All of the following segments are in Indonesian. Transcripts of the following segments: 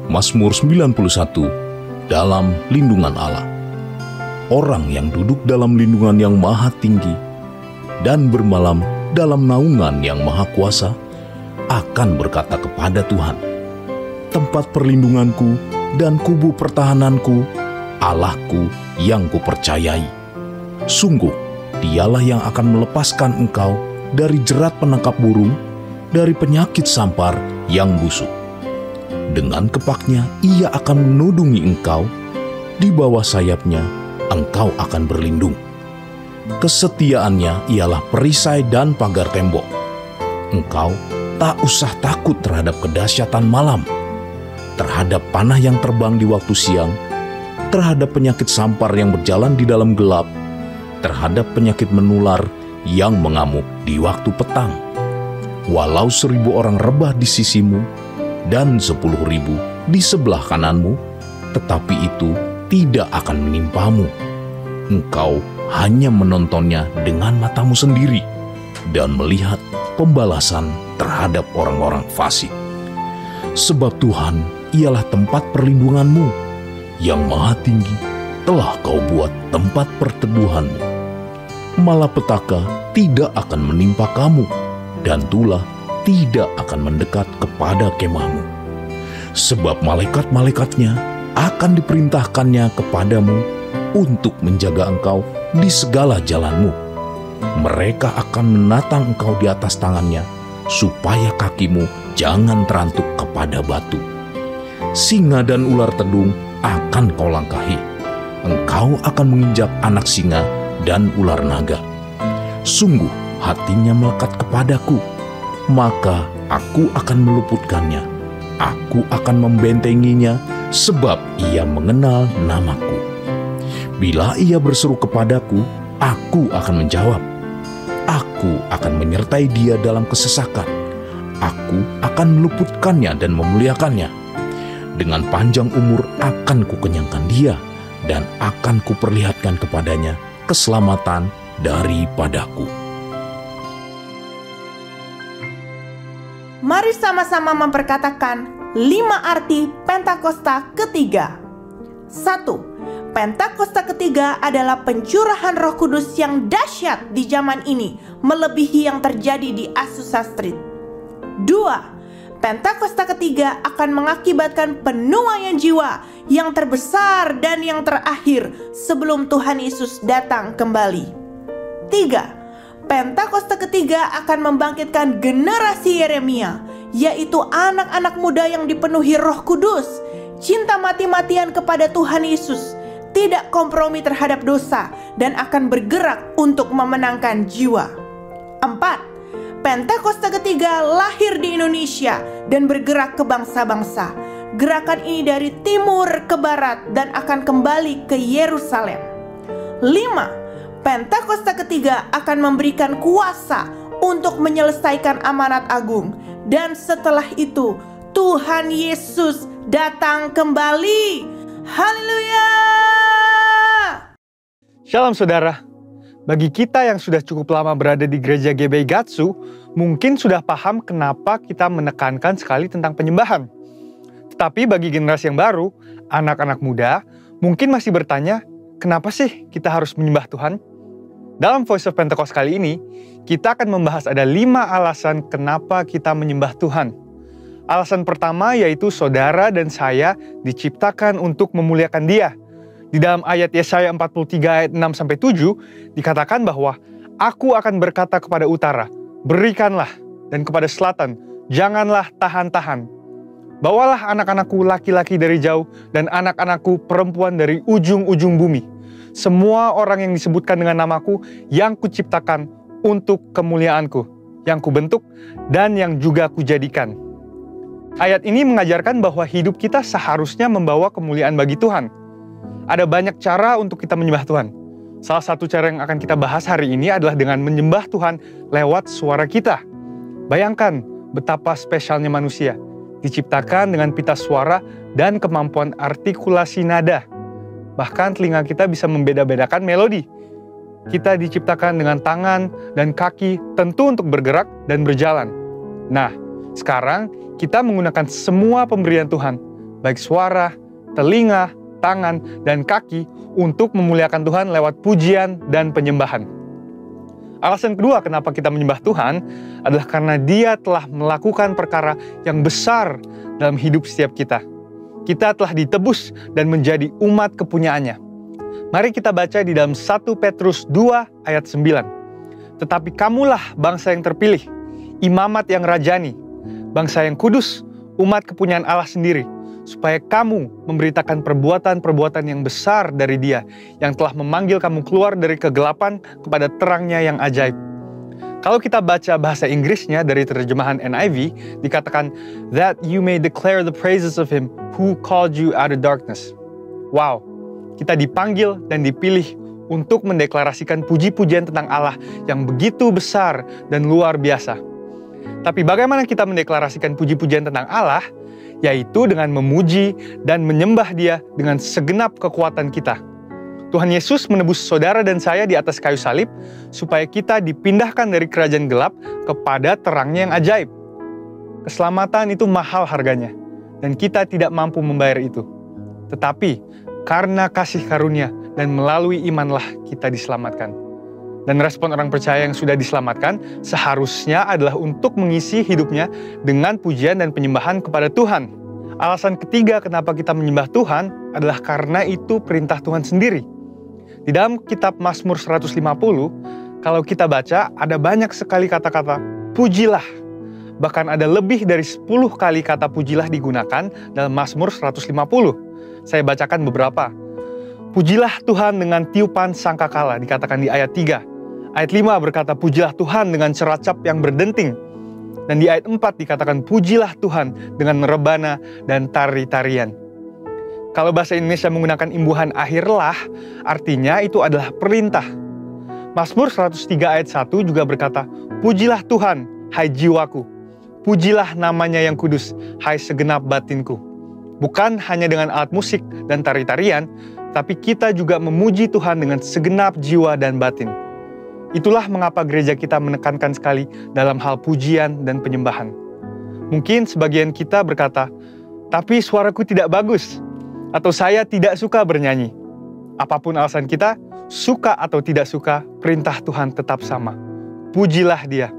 Mazmur 91, dalam lindungan Allah. Orang yang duduk dalam lindungan yang maha tinggi dan bermalam dalam naungan yang maha kuasa akan berkata kepada Tuhan, tempat perlindunganku dan kubu pertahananku, Allahku yang kupercayai. Sungguh, dialah yang akan melepaskan engkau dari jerat penangkap burung, dari penyakit sampar yang busuk. Dengan kepaknya ia akan menudungi engkau, di bawah sayapnya engkau akan berlindung. Kesetiaannya ialah perisai dan pagar tembok. Engkau tak usah takut terhadap kedahsyatan malam, terhadap panah yang terbang di waktu siang, terhadap penyakit sampar yang berjalan di dalam gelap, terhadap penyakit menular yang mengamuk di waktu petang. Walau 1.000 orang rebah di sisimu dan 10.000 di sebelah kananmu, tetapi itu tidak akan menimpamu. Engkau hanya menontonnya dengan matamu sendiri dan melihat pembalasan terhadap orang-orang fasik. Sebab Tuhan ialah tempat perlindunganmu, yang maha tinggi telah kau buat tempat perteduhanmu. Malapetaka tidak akan menimpa kamu, dan tulah tidak akan mendekat kepada kemahmu. Sebab malaikat-malaikatnya akan diperintahkannya kepadamu untuk menjaga engkau di segala jalanmu. Mereka akan menatang engkau di atas tangannya, supaya kakimu jangan terantuk kepada batu. Singa dan ular tedung akan kau langkahi. Engkau akan menginjak anak singa dan ular naga. Sungguh hatinya melekat kepadaku, maka aku akan meluputkannya. Aku akan membentenginya, sebab ia mengenal namaku. Bila ia berseru kepadaku, aku akan menjawab. Aku akan menyertai dia dalam kesesakan. Aku akan meluputkannya dan memuliakannya. Dengan panjang umur akan kukenyangkan dia, dan akan kuperlihatkan kepadanya keselamatan daripadaku. Mari sama-sama memperkatakan 5 arti Pentakosta ketiga. 1. Pentakosta ketiga adalah pencurahan Roh Kudus yang dahsyat di zaman ini, melebihi yang terjadi di Azusa Street. 2. Pentakosta ketiga akan mengakibatkan penuaian jiwa yang terbesar dan yang terakhir sebelum Tuhan Yesus datang kembali. 3. Pentakosta ketiga akan membangkitkan generasi Yeremia, yaitu anak-anak muda yang dipenuhi Roh Kudus, cinta mati-matian kepada Tuhan Yesus, tidak kompromi terhadap dosa, dan akan bergerak untuk memenangkan jiwa. 4. Pentakosta ketiga lahir di Indonesia dan bergerak ke bangsa-bangsa. Gerakan ini dari timur ke barat dan akan kembali ke Yerusalem. 5. Pentakosta ketiga akan memberikan kuasa untuk menyelesaikan amanat agung. Dan setelah itu Tuhan Yesus datang kembali. Haleluya! Shalom saudara. Bagi kita yang sudah cukup lama berada di gereja GBI Gatsu, mungkin sudah paham kenapa kita menekankan sekali tentang penyembahan. Tetapi bagi generasi yang baru, anak-anak muda, mungkin masih bertanya, kenapa sih kita harus menyembah Tuhan? Dalam Voice of Pentecost kali ini, kita akan membahas ada 5 alasan kenapa kita menyembah Tuhan. Alasan pertama yaitu saudara dan saya diciptakan untuk memuliakan Dia. Di dalam ayat Yesaya 43 ayat 6-7 dikatakan bahwa aku akan berkata kepada utara, berikanlah, dan kepada selatan, janganlah tahan-tahan. Bawalah anak-anakku laki-laki dari jauh dan anak-anakku perempuan dari ujung-ujung bumi. Semua orang yang disebutkan dengan namaku yang kuciptakan untuk kemuliaanku, yang kubentuk dan yang juga kujadikan. Ayat ini mengajarkan bahwa hidup kita seharusnya membawa kemuliaan bagi Tuhan. Ada banyak cara untuk kita menyembah Tuhan. Salah satu cara yang akan kita bahas hari ini adalah dengan menyembah Tuhan lewat suara kita. Bayangkan betapa spesialnya manusia, diciptakan dengan pita suara dan kemampuan artikulasi nada. Bahkan telinga kita bisa membeda-bedakan melodi. Kita diciptakan dengan tangan dan kaki tentu untuk bergerak dan berjalan. Nah, sekarang kita menggunakan semua pemberian Tuhan baik suara, telinga, tangan, dan kaki untuk memuliakan Tuhan lewat pujian dan penyembahan. Alasan kedua kenapa kita menyembah Tuhan adalah karena Dia telah melakukan perkara yang besar dalam hidup setiap kita. Kita telah ditebus dan menjadi umat kepunyaannya. Mari kita baca di dalam 1 Petrus 2 ayat 9. Tetapi kamulah bangsa yang terpilih, imamat yang rajani, bangsa yang kudus, umat kepunyaan Allah sendiri, supaya kamu memberitakan perbuatan-perbuatan yang besar dari Dia, yang telah memanggil kamu keluar dari kegelapan kepada terangnya yang ajaib. Kalau kita baca bahasa Inggrisnya dari terjemahan NIV, dikatakan, that you may declare the praises of Him who called you out of darkness. Wow, kita dipanggil dan dipilih untuk mendeklarasikan puji-pujian tentang Allah yang begitu besar dan luar biasa. Tapi bagaimana kita mendeklarasikan puji-pujian tentang Allah? Yaitu dengan memuji dan menyembah Dia dengan segenap kekuatan kita. Tuhan Yesus menebus saudara dan saya di atas kayu salib supaya kita dipindahkan dari kerajaan gelap kepada terangnya yang ajaib. Keselamatan itu mahal harganya, dan kita tidak mampu membayar itu. Tetapi karena kasih karunia dan melalui imanlah kita diselamatkan. Dan respon orang percaya yang sudah diselamatkan seharusnya adalah untuk mengisi hidupnya dengan pujian dan penyembahan kepada Tuhan. Alasan ketiga kenapa kita menyembah Tuhan adalah karena itu perintah Tuhan sendiri. Di dalam kitab Mazmur 150, kalau kita baca ada banyak sekali kata-kata pujilah. Bahkan ada lebih dari 10 kali kata pujilah digunakan dalam Mazmur 150. Saya bacakan beberapa. Pujilah Tuhan dengan tiupan sangkakala, dikatakan di ayat 3. Ayat 5 berkata, pujilah Tuhan dengan ceracap yang berdenting. Dan di ayat 4 dikatakan, pujilah Tuhan dengan rebana dan tari-tarian. Kalau bahasa Indonesia menggunakan imbuhan akhirlah, artinya itu adalah perintah. Mazmur 103 ayat 1 juga berkata, pujilah Tuhan, hai jiwaku. Pujilah namanya yang kudus, hai segenap batinku. Bukan hanya dengan alat musik dan tari-tarian, tapi kita juga memuji Tuhan dengan segenap jiwa dan batin. Itulah mengapa gereja kita menekankan sekali dalam hal pujian dan penyembahan. Mungkin sebagian kita berkata, tapi suaraku tidak bagus, atau saya tidak suka bernyanyi. Apapun alasan kita, suka atau tidak suka, perintah Tuhan tetap sama. Pujilah Dia.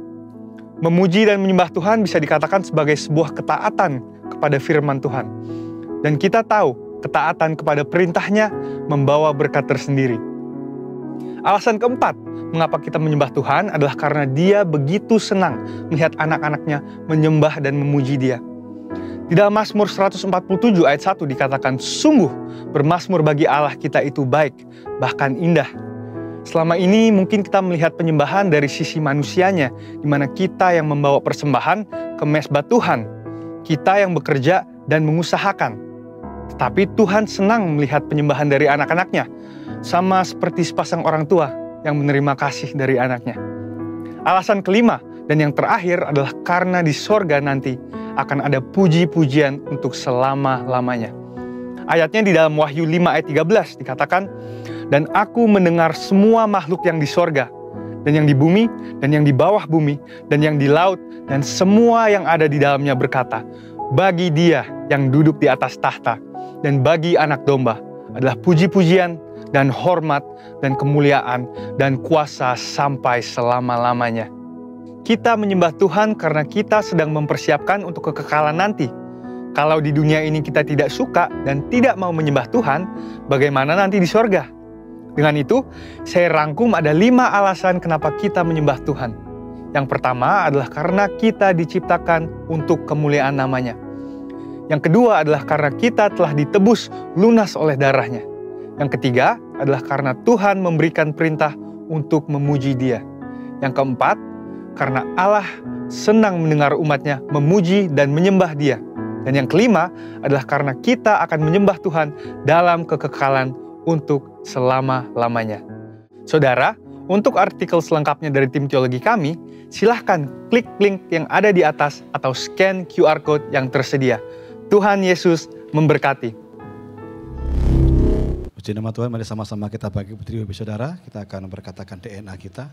Memuji dan menyembah Tuhan bisa dikatakan sebagai sebuah ketaatan kepada firman Tuhan. Dan kita tahu, ketaatan kepada perintahnya membawa berkat tersendiri. Alasan keempat, mengapa kita menyembah Tuhan adalah karena Dia begitu senang melihat anak-anaknya menyembah dan memuji Dia. Di dalam Mazmur 147 ayat 1 dikatakan, sungguh bermazmur bagi Allah kita itu baik, bahkan indah. Selama ini mungkin kita melihat penyembahan dari sisi manusianya, di mana kita yang membawa persembahan ke mezbah Tuhan, kita yang bekerja dan mengusahakan. Tetapi Tuhan senang melihat penyembahan dari anak-anaknya, sama seperti sepasang orang tua yang menerima kasih dari anaknya. Alasan kelima dan yang terakhir adalah karena di sorga nanti akan ada puji-pujian untuk selama-lamanya. Ayatnya di dalam Wahyu 5 ayat 13 dikatakan, dan aku mendengar semua makhluk yang di sorga, dan yang di bumi, dan yang di bawah bumi, dan yang di laut, dan semua yang ada di dalamnya berkata, bagi Dia yang duduk di atas tahta, dan bagi anak domba adalah puji-pujian dan hormat dan kemuliaan dan kuasa sampai selama-lamanya. Kita menyembah Tuhan karena kita sedang mempersiapkan untuk kekekalan nanti. Kalau di dunia ini kita tidak suka dan tidak mau menyembah Tuhan, bagaimana nanti di sorga? Dengan itu, saya rangkum ada 5 alasan kenapa kita menyembah Tuhan. Yang pertama adalah karena kita diciptakan untuk kemuliaan namanya. Yang kedua adalah karena kita telah ditebus lunas oleh darahnya. Yang ketiga adalah karena Tuhan memberikan perintah untuk memuji Dia. Yang keempat, karena Allah senang mendengar umatnya memuji dan menyembah Dia. Dan yang kelima adalah karena kita akan menyembah Tuhan dalam kekekalan untuk selama-lamanya. Saudara, untuk artikel selengkapnya dari tim teologi kami, silahkan klik link yang ada di atas atau scan QR Code yang tersedia. Tuhan Yesus memberkati. Puji nama Tuhan, mari sama-sama kita bagi putri ibu saudara, kita akan berkatakan DNA kita.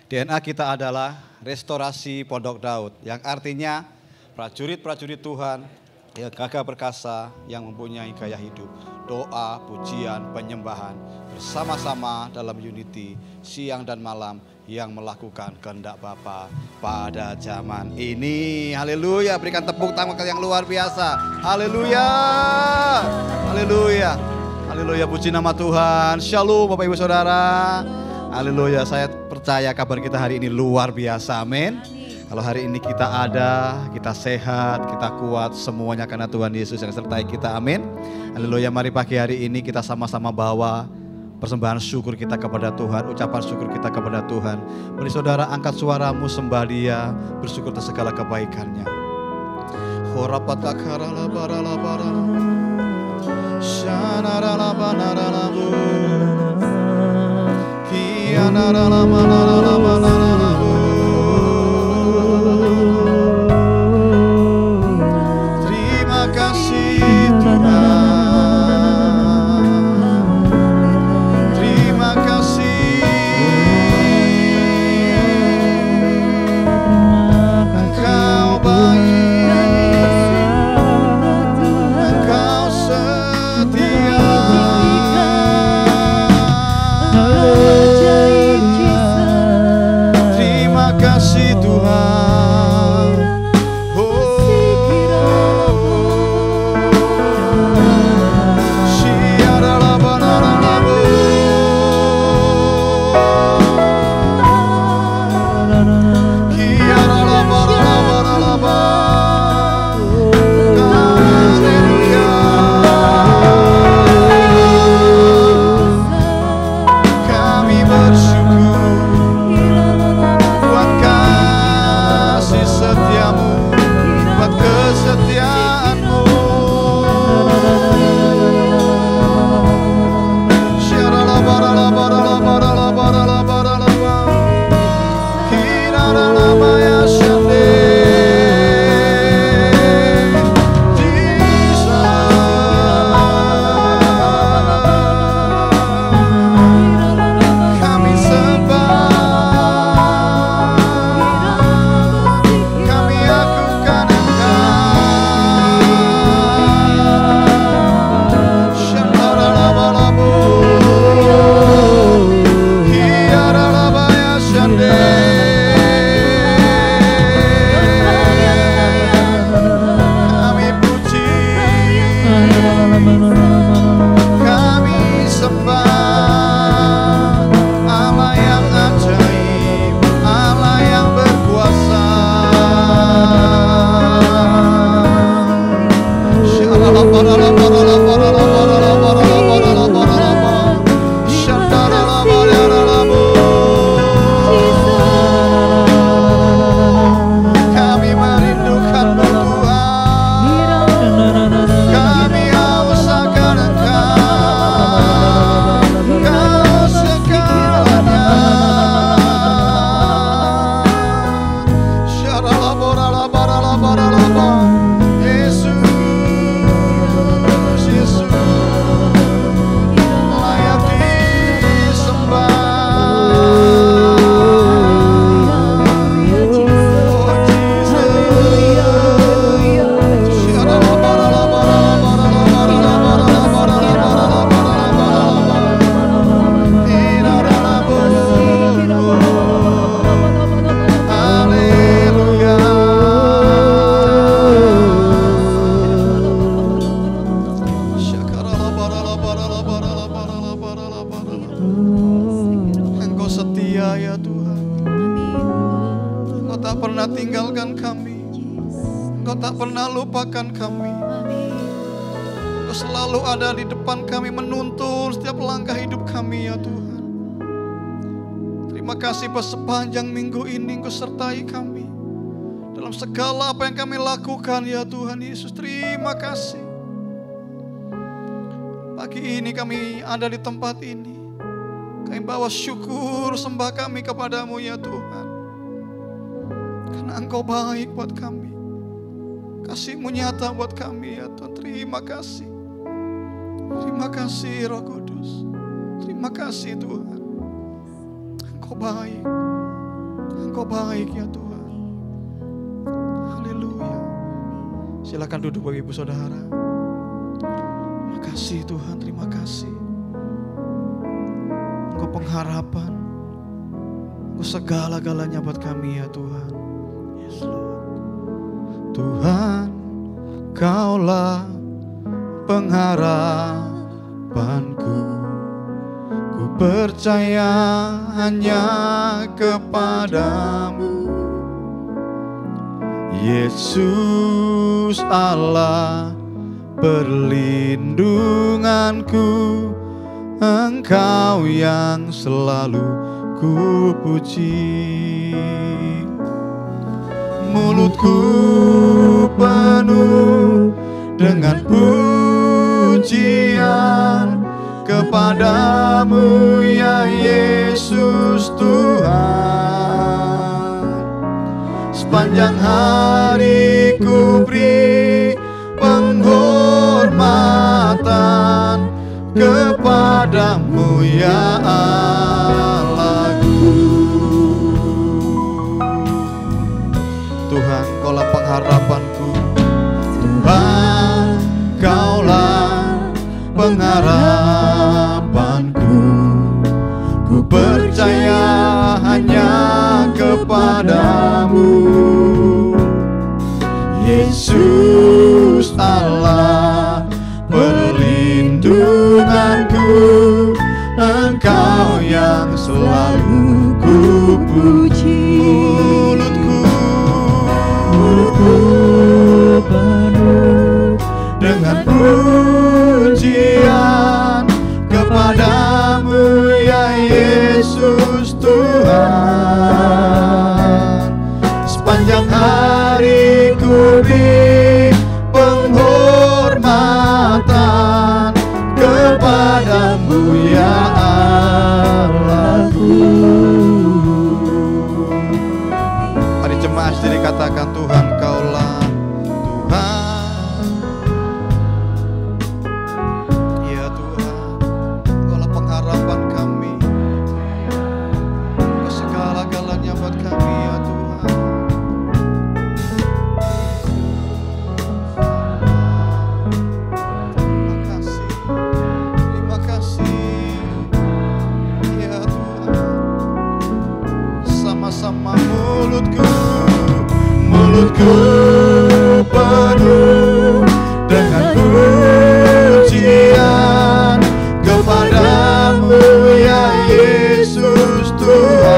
DNA kita adalah restorasi Pondok Daud, yang artinya prajurit-prajurit Tuhan Ya, Gagah Perkasa yang mempunyai gaya hidup doa, pujian, penyembahan bersama-sama dalam unity siang dan malam yang melakukan kehendak Bapa pada zaman ini. Haleluya, berikan tepuk tangan yang luar biasa. Haleluya. Haleluya. Haleluya, puji nama Tuhan. Shalom Bapak Ibu Saudara. Haleluya, saya percaya kabar kita hari ini luar biasa. Amin. Kalau hari ini kita ada, kita sehat, kita kuat, semuanya karena Tuhan Yesus yang sertai kita, amin. Haleluya, mari pagi hari ini kita sama-sama bawa persembahan syukur kita kepada Tuhan, ucapan syukur kita kepada Tuhan. Mari saudara angkat suaramu sembah Dia, bersyukur atas segala kebaikannya. Sepanjang minggu ini Engkau sertai kami dalam segala apa yang kami lakukan ya Tuhan Yesus. Terima kasih. Pagi ini kami ada di tempat ini, kami bawa syukur sembah kami kepadamu ya Tuhan, karena Engkau baik buat kami, kasih-Mu nyata buat kami ya Tuhan. Terima kasih. Terima kasih Roh Kudus. Terima kasih Tuhan. Engkau baik. Engkau baik ya Tuhan. Haleluya. Silakan duduk Bapak Ibu Saudara. Terima kasih Tuhan, terima kasih. Engkau pengharapan, Engkau segala-galanya buat kami ya Tuhan. Yes Lord. Tuhan, Kaulah pengharapanku. Ku percaya hanya kepadamu, Yesus Allah perlindunganku. Engkau yang selalu ku puji. Mulutku penuh dengan pujian kepadamu ya Yesus Tuhan. Sepanjang hari ku beri penghormatan kepadamu ya Allahku. Tuhan, Kaulah pengharapanku. Tuhan, Kaulah pengharapanku. Ku percaya hanya kepadamu, Yesus Allah perlindunganku. Engkau yang selalu ku puji. Mulutku penuh dengan pujian kepadamu ya Yesus Tuhan. Sepanjang hari ku beri penghormatan kepadamu ya Allahku. Mari jemaat sendiri katakan, Tuhan Kaulah Tuhan. Ya Tuhan, Kaulah pengharapan kami. Kau segala-galanya buat kami ya Tuhan. Terima kasih ya Tuhan. Sama-sama mulutku penuh dengan pujian kepadamu ya Yesus Tuhan.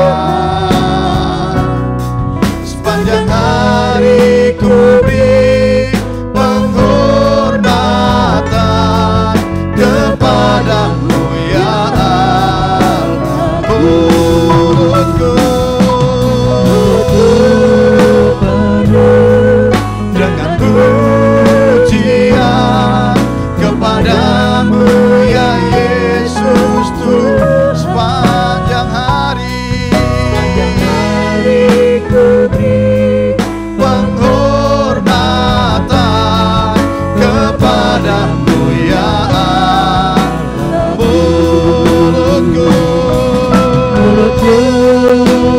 Sepanjang hari ku beri penghormatan kepadamu ya Allah. Mulutku dengan pujian kepadamu ya Yesus Tuhan. Sepanjang hari ku beri penghormatan kepadamu ya Allah. Mulutku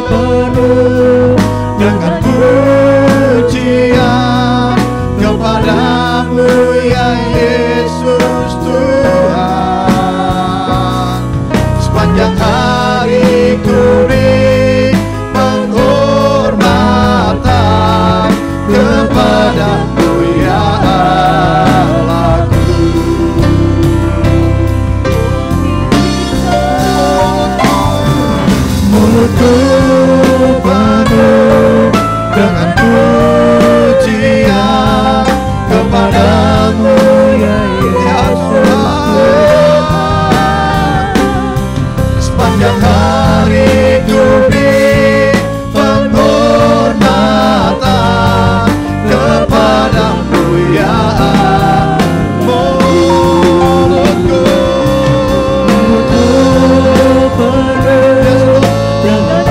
penuh dengan pujian kepadamu ya Yesus Tuhan. Sepanjang hari ku beri penghormatan kepadamu ya Allahku. Mulutku penuh dengan pujian kepadamu ya Tuhan. Sepanjang hari ku beri penghormatan kepadamu ya mulutku penuh dengan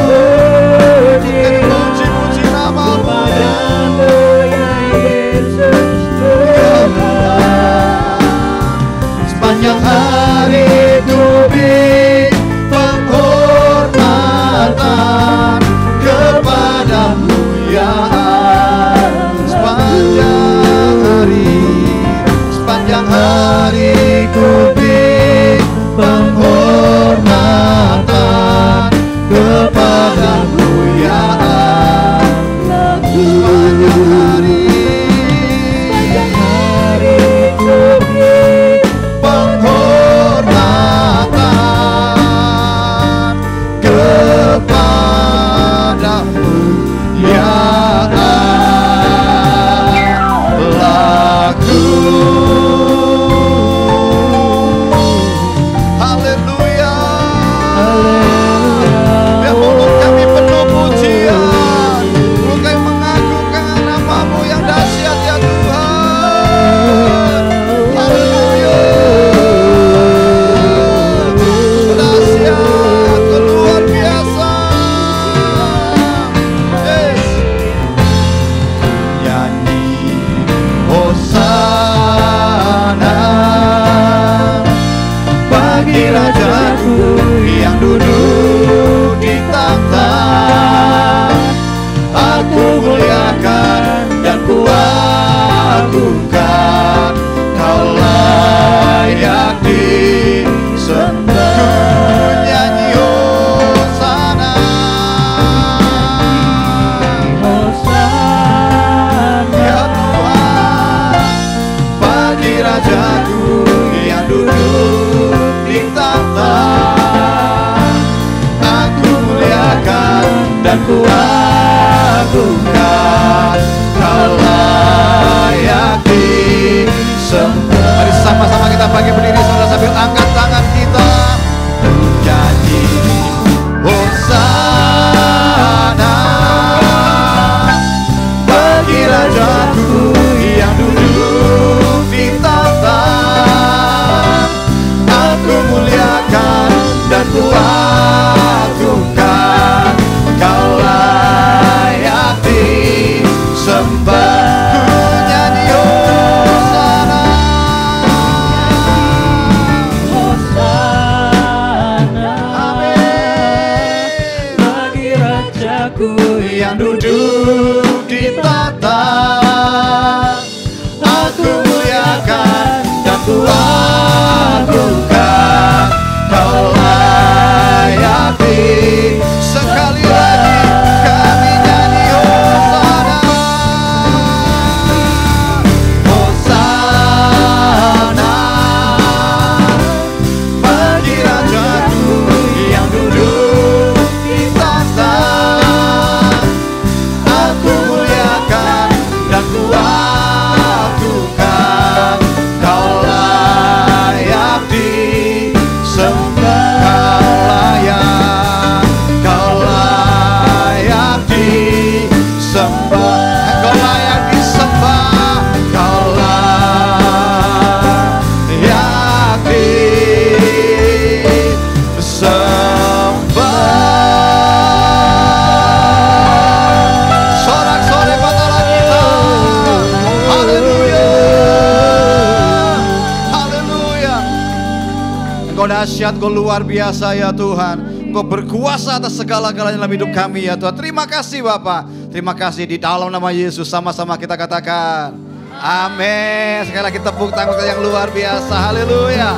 dan kuagungkan, Kau layak disembah. Mari sama-sama kita bagi berdiri saudara sambil angkat tangan kita. Nyanyi Hosana bagi Rajaku yang duduk di tahta. Aku muliakan dan kuagungkan, Kau layak disembah. Ku nyanyi Hosana, amin, bagi Rajaku yang duduk di tahta. Aku muliakan dan kuagungkan, Kau layak di. Sekali lagi kami nyanyi Hosana, Hosana bagi Rajaku yang duduk di tahta. Aku muliakan dan kuagungkan, Kau layak disembah. Kau layak disembah. Kau layak disembah. Kau layak disembah. Sorak-sorai batalan kita. Haleluya. Haleluya. Engkau dahsyat, Engkau luar biasa ya Tuhan. Engkau berkuasa atas segala-galanya dalam hidup kami ya Tuhan. Terima kasih Bapa. Terima kasih di dalam nama Yesus. Sama-sama kita katakan amin. Sekali lagi tepuk tangan yang luar biasa. Haleluya.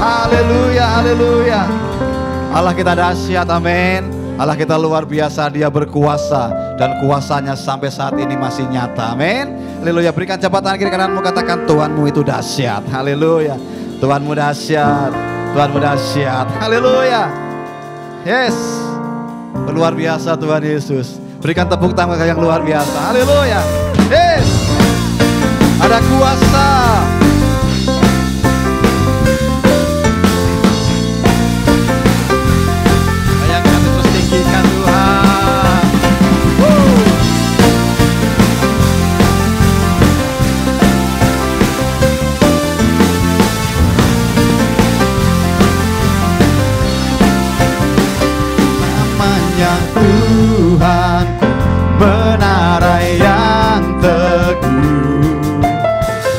Haleluya. Haleluya. Allah kita dahsyat, amin. Allah kita luar biasa, Dia berkuasa dan kuasanya sampai saat ini masih nyata, amin. Haleluya. Berikan jabat tangan kiri kananmu, katakan Tuhanmu itu dahsyat. Haleluya. Tuhanmu dahsyat. Tuhanmu dahsyat. Haleluya. Yes. Luar biasa Tuhan Yesus. Berikan tepuk tangan yang luar biasa. Haleluya. Yes. Ada kuasa. Yang kami terus tinggikan Tuhan. Namanya Tuhan, menara yang teguh,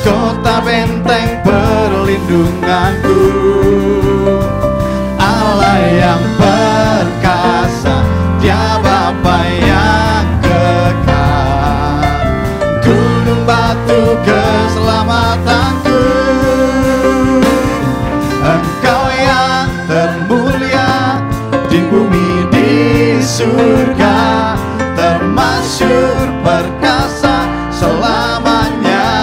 kota benteng perlindunganku, Allah yang perkasa, Dia Bapa yang kekal, gunung batu keselamatanku, Engkau yang termulia di bumi di surga, termasyhur perkasa selamanya.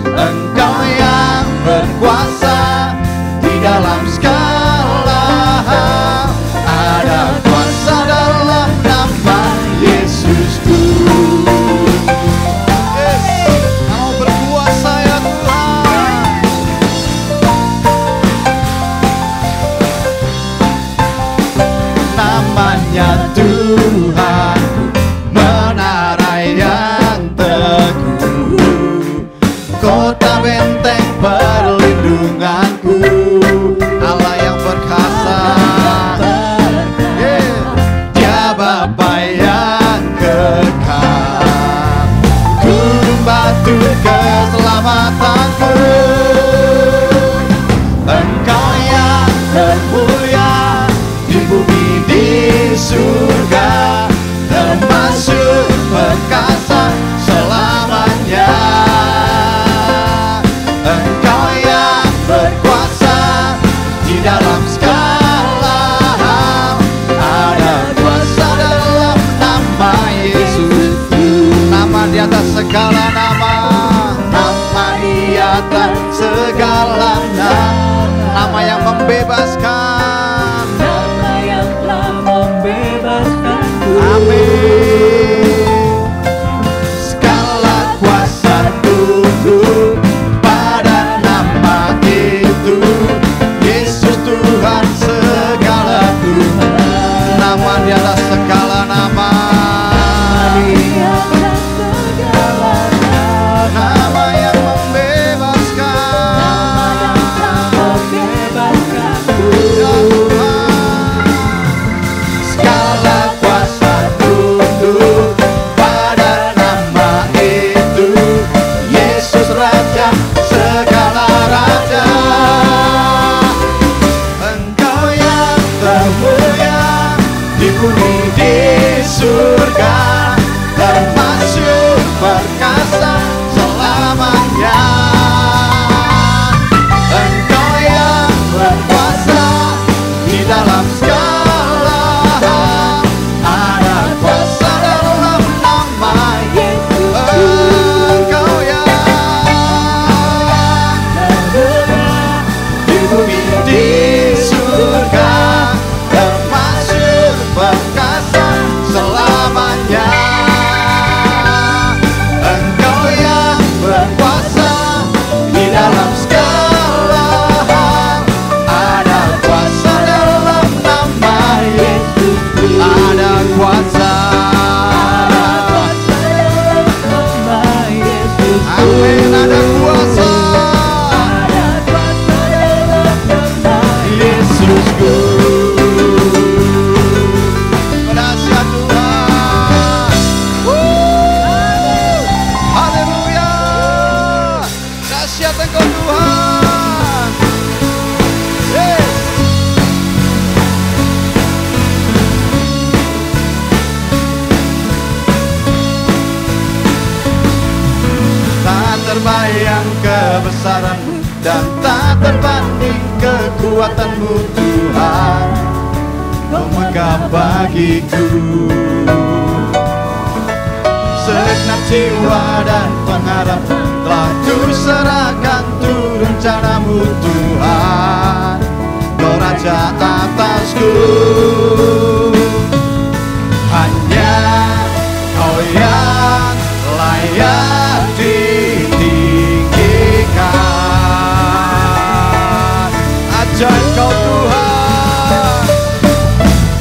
Engkau yang berkuasa di dalam segala hal, ada kuasa dalam nama Yesusku. Yes, Kau berkuasa ya Tuhan. Namanya Tuhan, menara yang teguh, kota benteng perlindunganku, Allah yang perkasa, Dia Bapa yang kekal, gunung batu keselamatanku, Engkau yang termulia di bumi di surga, Nama di atas segala nama. Nama yang membebaskan. Ya Tuhan, segala kuasa tunduk pada nama itu. Yesus Raja, segala raja. Engkau yang termulia di bumi, di surga, termasyur perkasa selamanya. Engkau yang berkuasa di dalam segala hal. Ada kuasa dalam nama Yesus. Engkau yang di bumi, di surga, termasyur perkasa selamanya. Engkau yang berkuasa di dalam segala hal. Ada kuasa dalam nama Yesus. Ada kuasa. Amin, ada kuasa. Yesusku. Dahsyat Tuhan. Haleluya. Dahsyat Engkau Tuhan. Yes. Tak terbayang kebesaran-Mu dan tak terbanding kekuatan-Mu Tuhan. Kau megah bagiku segenap jiwa dan pengharapan telah kuserahkan untuk rencana-Mu Tuhan. Kau Raja atasku, hanya Kau yang layak ditinggikan. Ajaib Kau Tuhan,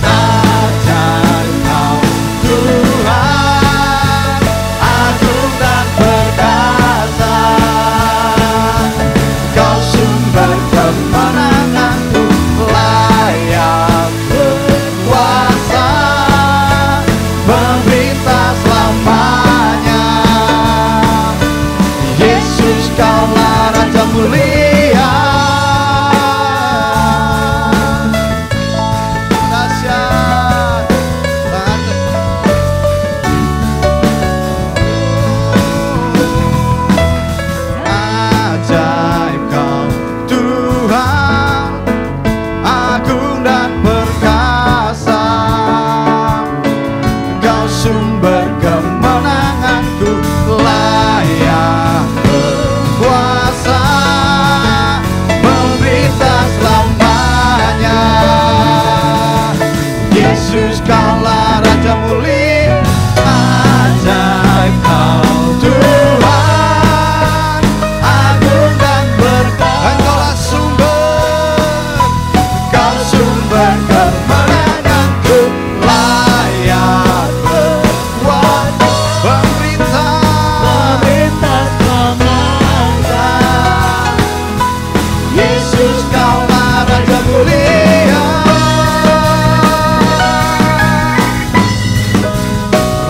ajaib Kau Tuhan, agung dan perkasa. Kau sumber kemenanganku, layak berkuasa, memerintah selamanya. Yesus, Kaulah Raja mulia. Dahsyat, ajaib Kau Tuhan, agung dan perkasa. Kau sumber kemenanganku, layak berkuasa, memerintah selamanya. Yesus, Kaulah Raja mulia. Ajaib Kau Tuhan, agung dan berkata. Engkaulah sumber, Kau sumber kemenanganku, layak berkuasa, memerintah selamanya. Yesus, Kaulah Raja mulia.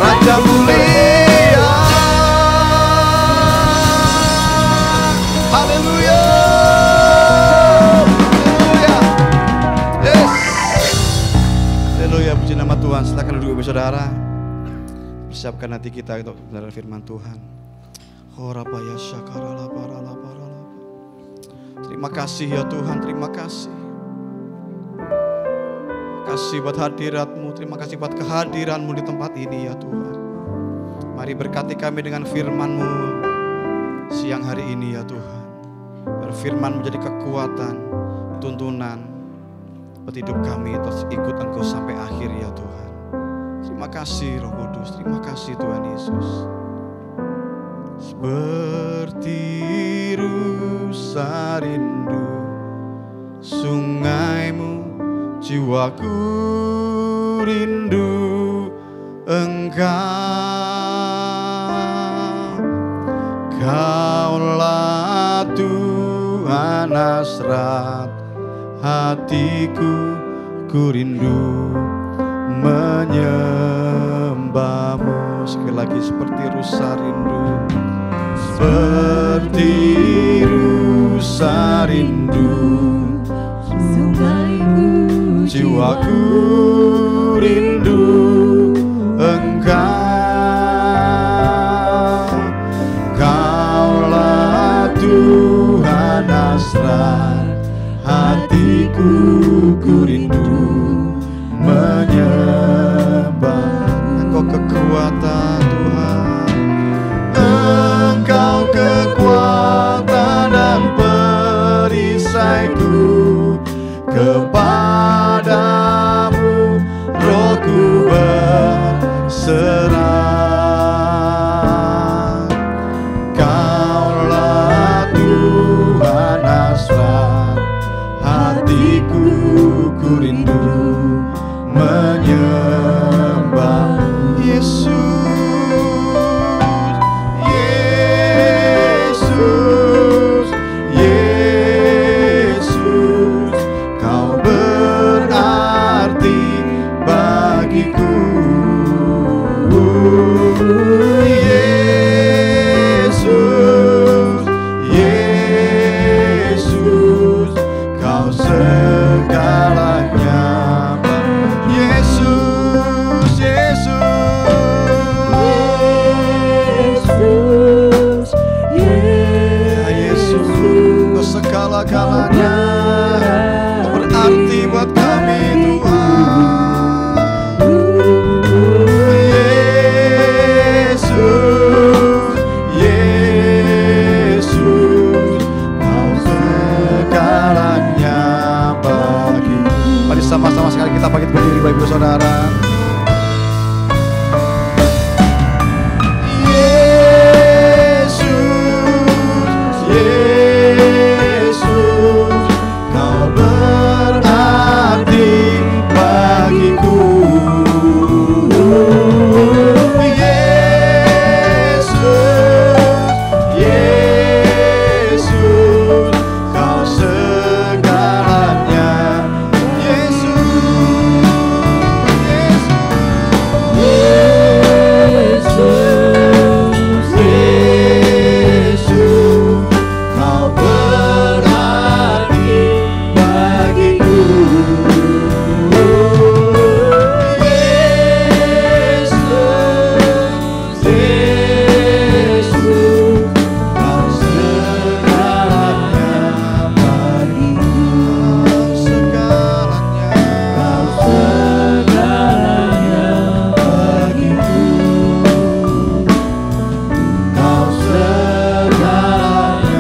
Raja mulia. Haleluya. Haleluya. Yes. Haleluya, puji nama Tuhan. Silakan duduk Ibu Saudara. Persiapkan hati kita untuk mendengar firman Tuhan. Horabaya syakarala parala parala. Terima kasih ya Tuhan, terima kasih. Kasih buat hadirat-Mu, terima kasih buat kehadiran-Mu di tempat ini ya Tuhan. Mari berkati kami dengan firman-Mu siang hari ini ya Tuhan. Biar firman menjadi kekuatan, tuntunan buat hidup kami, terus ikut Engkau sampai akhir ya Tuhan. Terima kasih Roh Kudus, terima kasih Tuhan Yesus. Seperti rusa rindu sungai-Mu jiwaku rindu Engkau. Kaulah Tuhan hasrat hatiku, ku rindu menyembahmu. Sekali lagi, seperti rusa rindu, seperti rusa rindu, jiwaku rindu Engkau. Kaulah Tuhan hasrat hatiku, ku rindu menyembah. Engkau kekuatan Tuhan, Engkau kekuatan dan perisaiku. Kepadamu rohku berserah. Kaulah Tuhan hasrat hatiku, ku rindu menyembah. Yesus, Yesus, Yesus, Kau berarti bagiku. Yesus, Yesus, Kau segalanya. Yesus, Yesus, ya Yesus, Kau segala-galanya, Kau berarti buat kami Tuhan. Yesus, Yesus, Kau segalanya bagiku. Mari sama-sama sekali kita bangkit berdiri Bapak Ibu Saudara. Yesus, Yesus, Kau berarti bagiku. Yesus, Yesus, Kau segalanya. Yesus, Yesus, Yesus, Kau berarti bagiku. Yesus, Yesus, Kau segalanya bagiku. Segalanya, Kau segalanya bagiku. Kau segalanya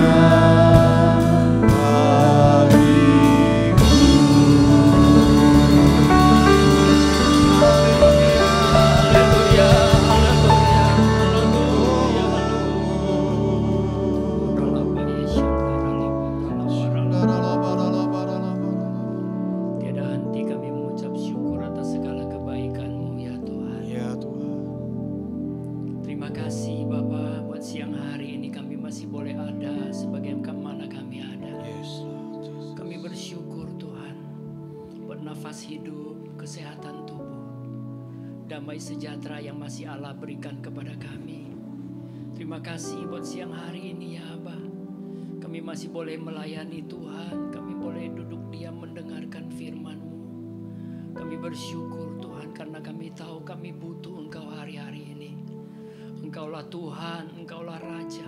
Tiada henti kami mengucap syukur atas segala kebaikan-Mu ya Tuhan. Ya Tuhan. Terima kasih Bapa, buat siang hari ini kami masih boleh ada sebagaimana kami ada. Kami bersyukur Tuhan buat nafas hidup, kesehatan tubuh, damai sejahtera yang masih Allah berikan kepada kami. Terima kasih buat siang hari ini ya Abah. Kami masih boleh melayani Tuhan, kami boleh duduk diam mendengarkan firman-Mu. Kami bersyukur Tuhan karena kami tahu kami butuh Engkau hari-hari ini. Engkaulah Tuhan, Engkaulah Raja.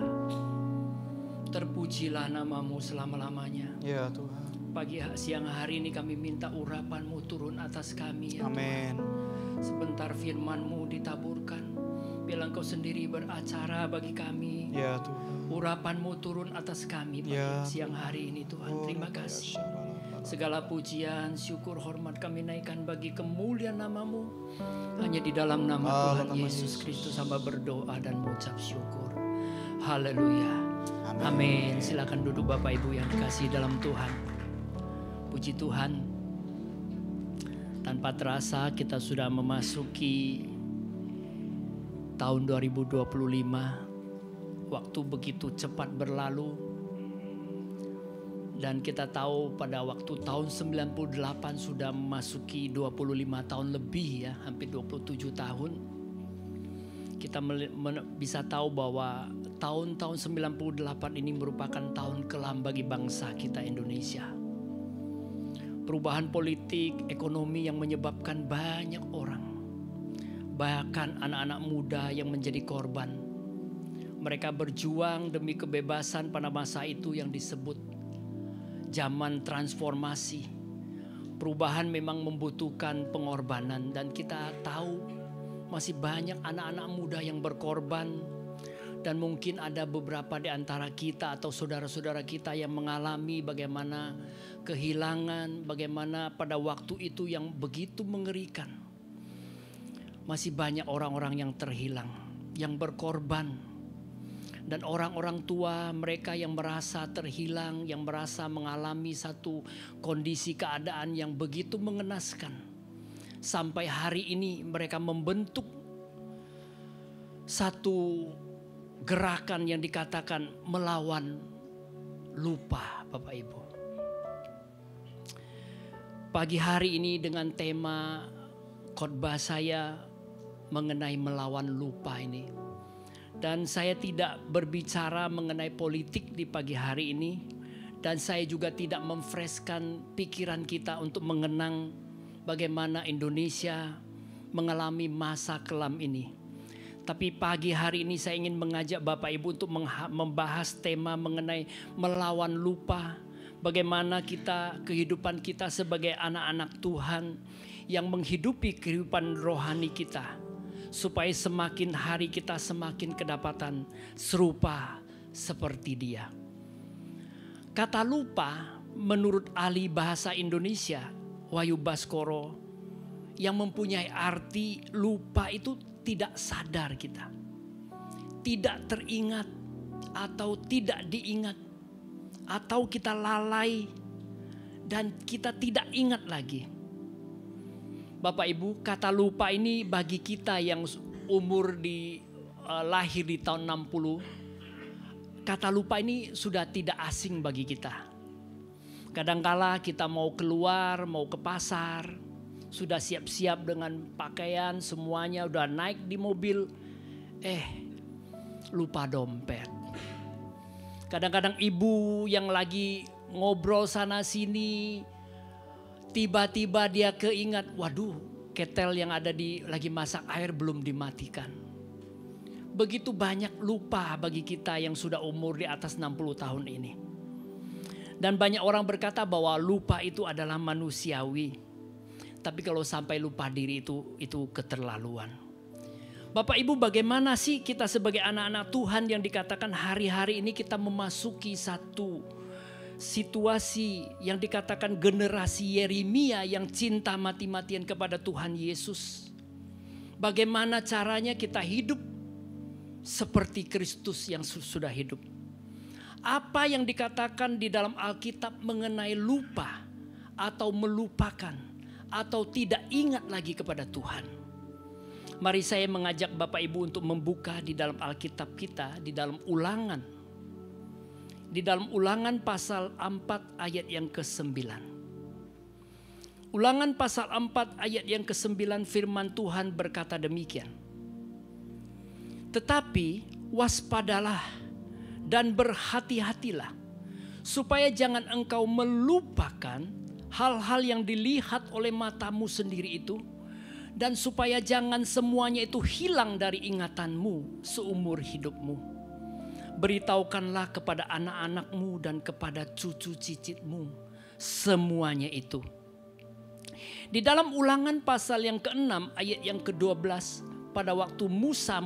Terpujilah nama-Mu selama-lamanya. Ya Tuhan. Siang hari ini kami minta urapan-Mu turun atas kami ya Amin. Tuhan. Sebentar firman-Mu ditaburkan, biarlah Engkau sendiri beracara bagi kami. Ya Tuhan. Urapan-Mu turun atas kami pada Ya siang hari ini Tuhan. Terima kasih. Segala pujian, syukur, hormat kami naikkan bagi kemuliaan nama-Mu. Hanya di dalam nama Tuhan Yesus Kristus hamba berdoa dan mengucap syukur. Haleluya. Amin. Silakan duduk Bapak Ibu yang dikasihi dalam Tuhan. Puji Tuhan. Tanpa terasa kita sudah memasuki tahun 2025. Waktu begitu cepat berlalu. Dan kita tahu pada waktu tahun 98 sudah memasuki 25 tahun lebih ya, hampir 27 tahun. Kita bisa tahu bahwa tahun-tahun 98 ini merupakan tahun kelam bagi bangsa kita Indonesia. Perubahan politik, ekonomi yang menyebabkan banyak orang, bahkan anak-anak muda yang menjadi korban. Mereka berjuang demi kebebasan pada masa itu yang disebut zaman transformasi. Perubahan memang membutuhkan pengorbanan dan kita tahu masih banyak anak-anak muda yang berkorban. Dan mungkin ada beberapa di antara kita atau saudara-saudara kita yang mengalami bagaimana kehilangan, bagaimana pada waktu itu yang begitu mengerikan. Masih banyak orang-orang yang terhilang, yang berkorban. Dan orang-orang tua mereka yang merasa terhilang, yang merasa mengalami satu kondisi keadaan yang begitu mengenaskan. Sampai hari ini mereka membentuk satu gerakan yang dikatakan melawan lupa, Bapak Ibu. Pagi hari ini dengan tema khotbah saya mengenai melawan lupa ini. Dan saya tidak berbicara mengenai politik di pagi hari ini. Dan saya juga tidak memfreshkan pikiran kita untuk mengenang bagaimana Indonesia mengalami masa kelam ini. Tapi pagi hari ini saya ingin mengajak Bapak Ibu untuk membahas tema mengenai melawan lupa. Bagaimana kehidupan kita sebagai anak-anak Tuhan yang menghidupi kehidupan rohani kita. Supaya semakin hari kita semakin kedapatan serupa seperti Dia. Kata lupa menurut ahli bahasa Indonesia, Wahyu Baskoro, yang mempunyai arti lupa itu tidak sadar kita, tidak teringat atau tidak diingat, atau kita lalai dan kita tidak ingat lagi. Bapak Ibu, kata lupa ini bagi kita yang umur lahir di tahun 60, kata lupa ini sudah tidak asing bagi kita. Kadangkala kita mau keluar, mau ke pasar, sudah siap-siap dengan pakaian, semuanya udah naik di mobil. Lupa dompet. Kadang-kadang ibu yang lagi ngobrol sana sini, tiba-tiba dia keingat, waduh, ketel yang ada lagi masak air belum dimatikan. Begitu banyak lupa bagi kita yang sudah umur di atas 60 tahun ini. Dan banyak orang berkata bahwa lupa itu adalah manusiawi. Tapi kalau sampai lupa diri itu keterlaluan. Bapak Ibu, bagaimana sih kita sebagai anak-anak Tuhan yang dikatakan hari-hari ini kita memasuki satu situasi yang dikatakan generasi Yeremia yang cinta mati-matian kepada Tuhan Yesus. Bagaimana caranya kita hidup seperti Kristus yang sudah hidup. Apa yang dikatakan di dalam Alkitab mengenai lupa atau melupakan atau tidak ingat lagi kepada Tuhan. Mari saya mengajak Bapak Ibu untuk membuka di dalam Alkitab kita, di dalam Ulangan. Di dalam Ulangan pasal 4 ayat yang ke-9. Ulangan pasal 4 ayat yang ke-9 firman Tuhan berkata demikian. Tetapi waspadalah dan berhati-hatilah, supaya jangan engkau melupakan hal-hal yang dilihat oleh matamu sendiri itu, dan supaya jangan semuanya itu hilang dari ingatanmu seumur hidupmu. Beritahukanlah kepada anak-anakmu dan kepada cucu cicitmu semuanya itu. Di dalam Ulangan pasal yang ke-6 ayat yang ke-12, pada waktu Musa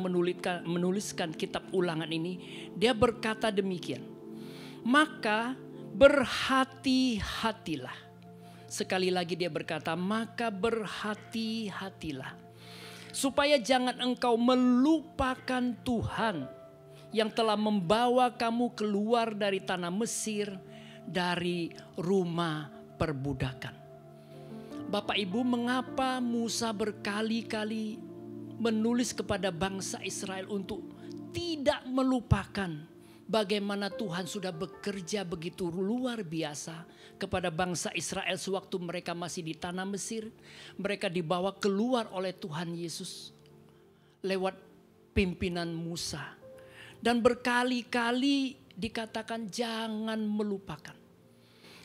menuliskan kitab Ulangan ini, dia berkata demikian. Maka berhati-hatilah. Sekali lagi dia berkata, maka berhati-hatilah. Supaya jangan engkau melupakan Tuhan yang telah membawa kamu keluar dari tanah Mesir, dari rumah perbudakan. Bapak Ibu, mengapa Musa berkali-kali menulis kepada bangsa Israel untuk tidak melupakan bagaimana Tuhan sudah bekerja begitu luar biasa kepada bangsa Israel sewaktu mereka masih di tanah Mesir. Mereka dibawa keluar oleh Tuhan Yesus lewat pimpinan Musa. Dan berkali-kali dikatakan jangan melupakan.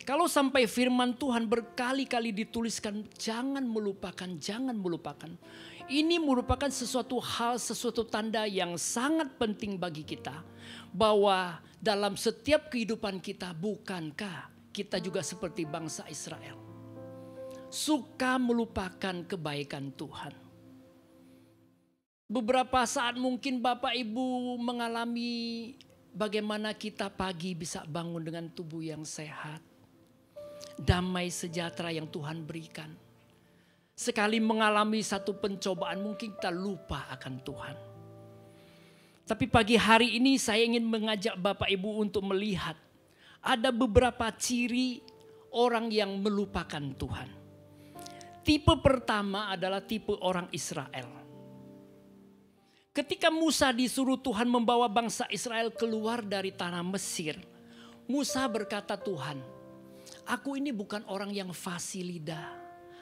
Kalau sampai firman Tuhan berkali-kali dituliskan jangan melupakan, jangan melupakan. Ini merupakan sesuatu hal, sesuatu tanda yang sangat penting bagi kita. Bahwa dalam setiap kehidupan kita, bukankah kita juga seperti bangsa Israel? Suka melupakan kebaikan Tuhan. Beberapa saat mungkin Bapak Ibu mengalami bagaimana kita pagi bisa bangun dengan tubuh yang sehat. Damai sejahtera yang Tuhan berikan. Sekali mengalami satu pencobaan mungkin kita lupa akan Tuhan. Tapi pagi hari ini saya ingin mengajak Bapak Ibu untuk melihat. Ada beberapa ciri orang yang melupakan Tuhan. Tipe pertama adalah tipe orang Israel. Ketika Musa disuruh Tuhan membawa bangsa Israel keluar dari tanah Mesir. Musa berkata, Tuhan, aku ini bukan orang yang fasih lidah.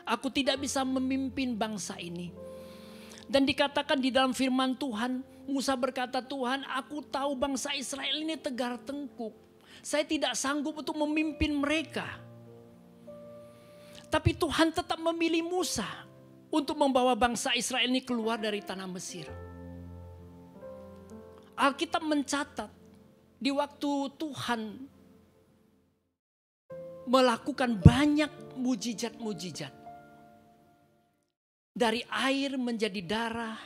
Aku tidak bisa memimpin bangsa ini. Dan dikatakan di dalam firman Tuhan, Musa berkata, Tuhan, aku tahu bangsa Israel ini tegar tengkuk. Saya tidak sanggup untuk memimpin mereka. Tapi Tuhan tetap memilih Musa untuk membawa bangsa Israel ini keluar dari tanah Mesir. Alkitab mencatat di waktu Tuhan melakukan banyak mujizat-mujizat. Dari air menjadi darah.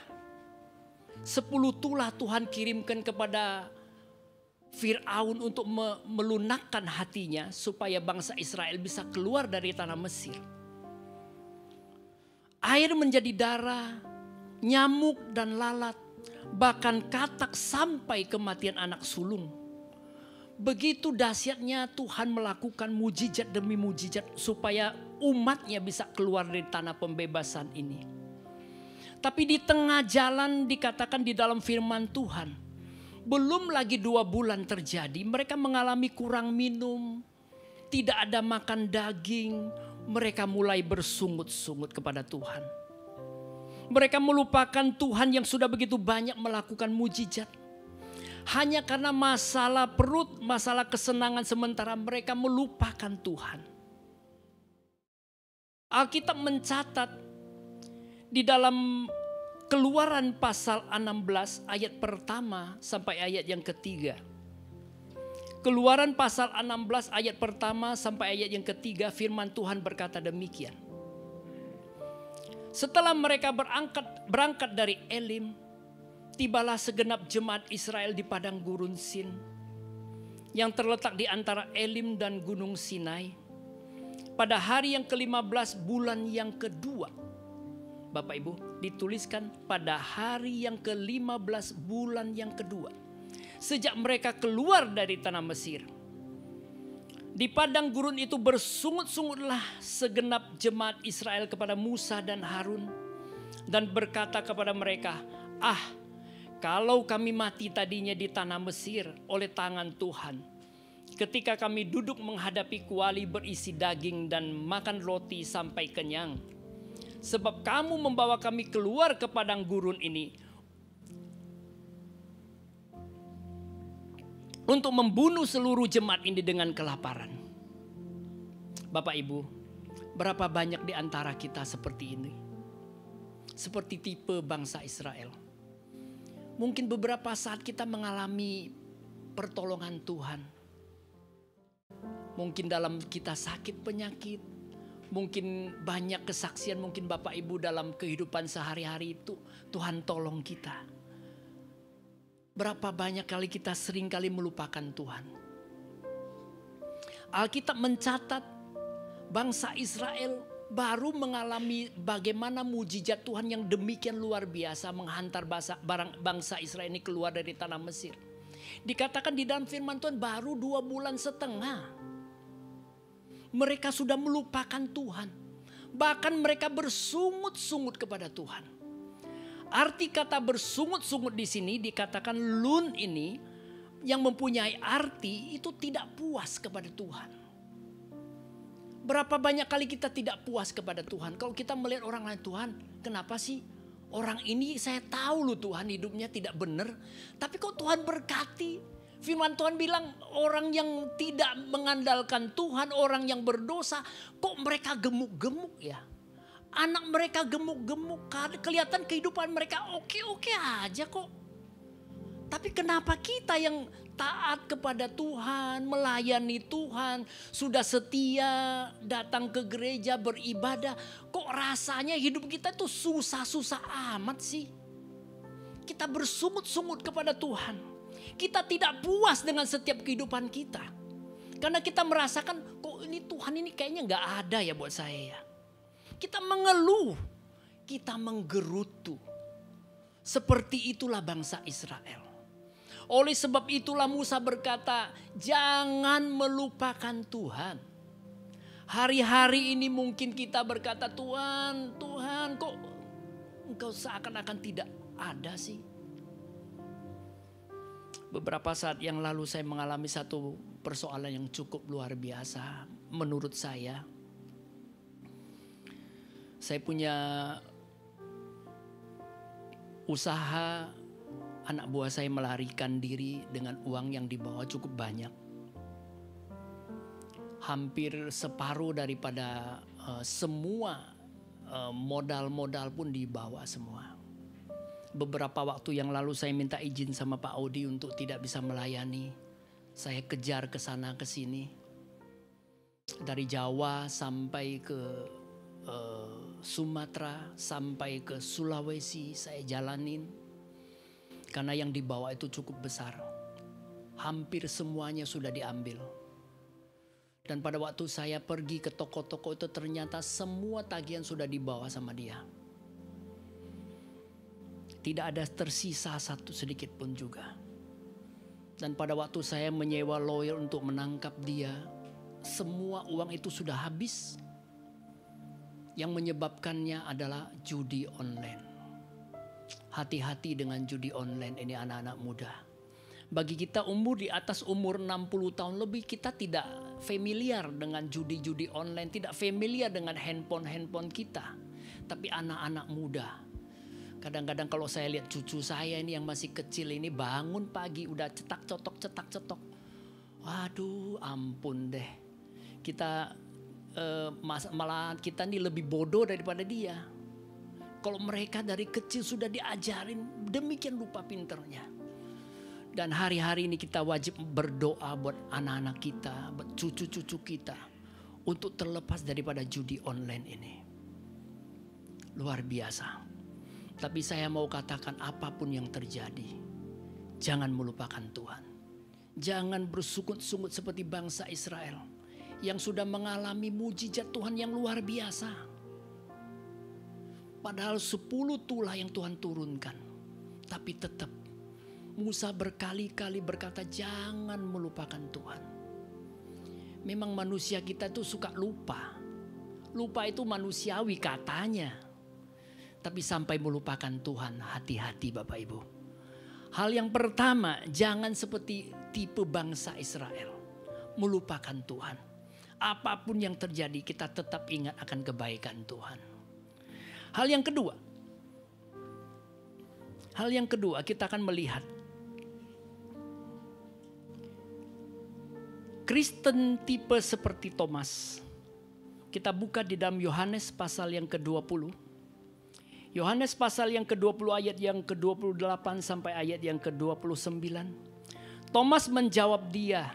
10 tulah Tuhan kirimkan kepada Fir'aun untuk melunakkan hatinya supaya bangsa Israel bisa keluar dari tanah Mesir. Air menjadi darah, nyamuk dan lalat, bahkan katak sampai kematian anak sulung. Begitu dahsyatnya Tuhan melakukan mujizat demi mujizat supaya umatnya bisa keluar dari tanah pembebasan ini. Tapi di tengah jalan dikatakan di dalam firman Tuhan, belum lagi 2 bulan terjadi, mereka mengalami kurang minum, tidak ada makan daging, mereka mulai bersungut-sungut kepada Tuhan. Mereka melupakan Tuhan yang sudah begitu banyak melakukan mujizat. Hanya karena masalah perut, masalah kesenangan sementara mereka melupakan Tuhan. Alkitab mencatat di dalam Keluaran pasal 16 ayat pertama sampai ayat yang ketiga. Keluaran pasal 16 ayat pertama sampai ayat yang ketiga, firman Tuhan berkata demikian. Setelah mereka berangkat dari Elim, tibalah segenap jemaat Israel di padang gurun Sin yang terletak di antara Elim dan gunung Sinai. Pada hari yang ke-15 bulan yang kedua. Bapak Ibu, dituliskan pada hari yang ke-15 bulan yang kedua. Sejak mereka keluar dari tanah Mesir. Di padang gurun itu bersungut-sungutlah segenap jemaat Israel kepada Musa dan Harun. Dan berkata kepada mereka, kalau kami mati tadinya di tanah Mesir oleh tangan Tuhan. Ketika kami duduk menghadapi kuali berisi daging dan makan roti sampai kenyang. Sebab kamu membawa kami keluar ke padang gurun ini untuk membunuh seluruh jemaat ini dengan kelaparan. Bapak Ibu, berapa banyak di antara kita seperti ini? Seperti tipe bangsa Israel. Mungkin beberapa saat kita mengalami pertolongan Tuhan. Mungkin dalam kita sakit penyakit. Mungkin banyak kesaksian, mungkin Bapak Ibu dalam kehidupan sehari-hari itu Tuhan tolong kita. Berapa banyak kali kita sering kali melupakan Tuhan. Alkitab mencatat bangsa Israel baru mengalami bagaimana mujizat Tuhan yang demikian luar biasa menghantar bangsa Israel ini keluar dari tanah Mesir. Dikatakan di dalam firman Tuhan baru 2 bulan setengah. Mereka sudah melupakan Tuhan. Bahkan mereka bersungut-sungut kepada Tuhan. Arti kata bersungut-sungut di sini dikatakan lun ini yang mempunyai arti itu tidak puas kepada Tuhan. Berapa banyak kali kita tidak puas kepada Tuhan. Kalau kita melihat orang lain, Tuhan kenapa sih orang ini saya tahu loh Tuhan hidupnya tidak benar. Tapi kok Tuhan berkati. Firman Tuhan bilang orang yang tidak mengandalkan Tuhan, orang yang berdosa, kok mereka gemuk-gemuk ya. Anak mereka gemuk-gemuk, kelihatan kehidupan mereka oke-oke aja kok. Tapi kenapa kita yang taat kepada Tuhan, melayani Tuhan, sudah setia datang ke gereja beribadah, kok rasanya hidup kita tuh susah-susah amat sih. Kita bersungut-sungut kepada Tuhan. Kita tidak puas dengan setiap kehidupan kita. Karena kita merasakan kok ini Tuhan ini kayaknya gak ada ya buat saya ya. Kita mengeluh, kita menggerutu. Seperti itulah bangsa Israel. Oleh sebab itulah Musa berkata, jangan melupakan Tuhan. Hari-hari ini mungkin kita berkata, Tuhan kok engkau seakan-akan tidak ada sih. Beberapa saat yang lalu saya mengalami satu persoalan yang cukup luar biasa menurut saya. Saya punya usaha, anak buah saya melarikan diri dengan uang yang dibawa cukup banyak. Hampir separuh daripada semua modal-modal pun dibawa semua. Beberapa waktu yang lalu saya minta izin sama Pak Audi untuk tidak bisa melayani. Saya kejar ke sana ke sini. Dari Jawa sampai ke Sumatera, sampai ke Sulawesi saya jalanin. Karena yang dibawa itu cukup besar. Hampir semuanya sudah diambil. Dan pada waktu saya pergi ke toko-toko itu ternyata semua tagihan sudah dibawa sama dia. Tidak ada tersisa satu sedikit pun juga. Dan pada waktu saya menyewa lawyer untuk menangkap dia, semua uang itu sudah habis. Yang menyebabkannya adalah judi online. Hati-hati dengan judi online ini anak-anak muda. Bagi kita umur di atas umur 60 tahun lebih, kita tidak familiar dengan judi-judi online, tidak familiar dengan handphone kita. Tapi anak-anak muda, kadang-kadang kalau saya lihat cucu saya ini yang masih kecil ini bangun pagi udah cetak-cetok. Waduh ampun deh. Kita malah kita ini lebih bodoh daripada dia. Kalau mereka dari kecil sudah diajarin demikian rupa pinternya. Dan hari-hari ini kita wajib berdoa buat anak-anak kita, buat cucu-cucu kita. Untuk terlepas daripada judi online ini. Luar biasa. Tapi saya mau katakan apapun yang terjadi, jangan melupakan Tuhan. Jangan bersungut-sungut seperti bangsa Israel yang sudah mengalami mujizat Tuhan yang luar biasa. Padahal 10 tulah yang Tuhan turunkan. Tapi tetap Musa berkali-kali berkata jangan melupakan Tuhan. Memang manusia kita tuh suka lupa. Lupa itu manusiawi katanya. Tapi sampai melupakan Tuhan, hati-hati Bapak Ibu. Hal yang pertama, jangan seperti tipe bangsa Israel. Melupakan Tuhan. Apapun yang terjadi, kita tetap ingat akan kebaikan Tuhan. Hal yang kedua kita akan melihat. Kristen tipe seperti Thomas. Kita buka di dalam Yohanes pasal yang ke-20. Yohanes pasal yang ke-20 ayat yang ke-28 sampai ayat yang ke-29. Thomas menjawab dia,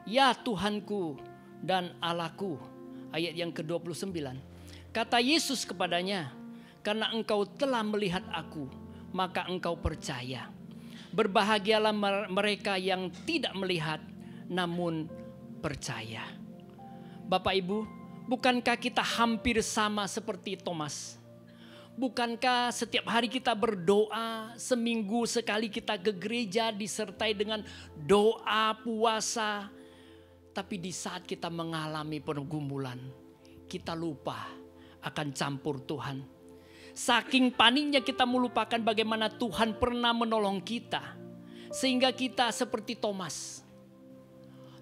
"Ya Tuhanku dan Allahku." Ayat yang ke-29. Kata Yesus kepadanya, "Karena engkau telah melihat aku, maka engkau percaya. Berbahagialah mereka yang tidak melihat namun percaya." Bapak Ibu, bukankah kita hampir sama seperti Thomas? Bukankah setiap hari kita berdoa, seminggu sekali kita ke gereja disertai dengan doa, puasa. Tapi di saat kita mengalami pergumulan, kita lupa akan campur Tuhan. Saking paniknya kita melupakan bagaimana Tuhan pernah menolong kita. Sehingga kita seperti Thomas.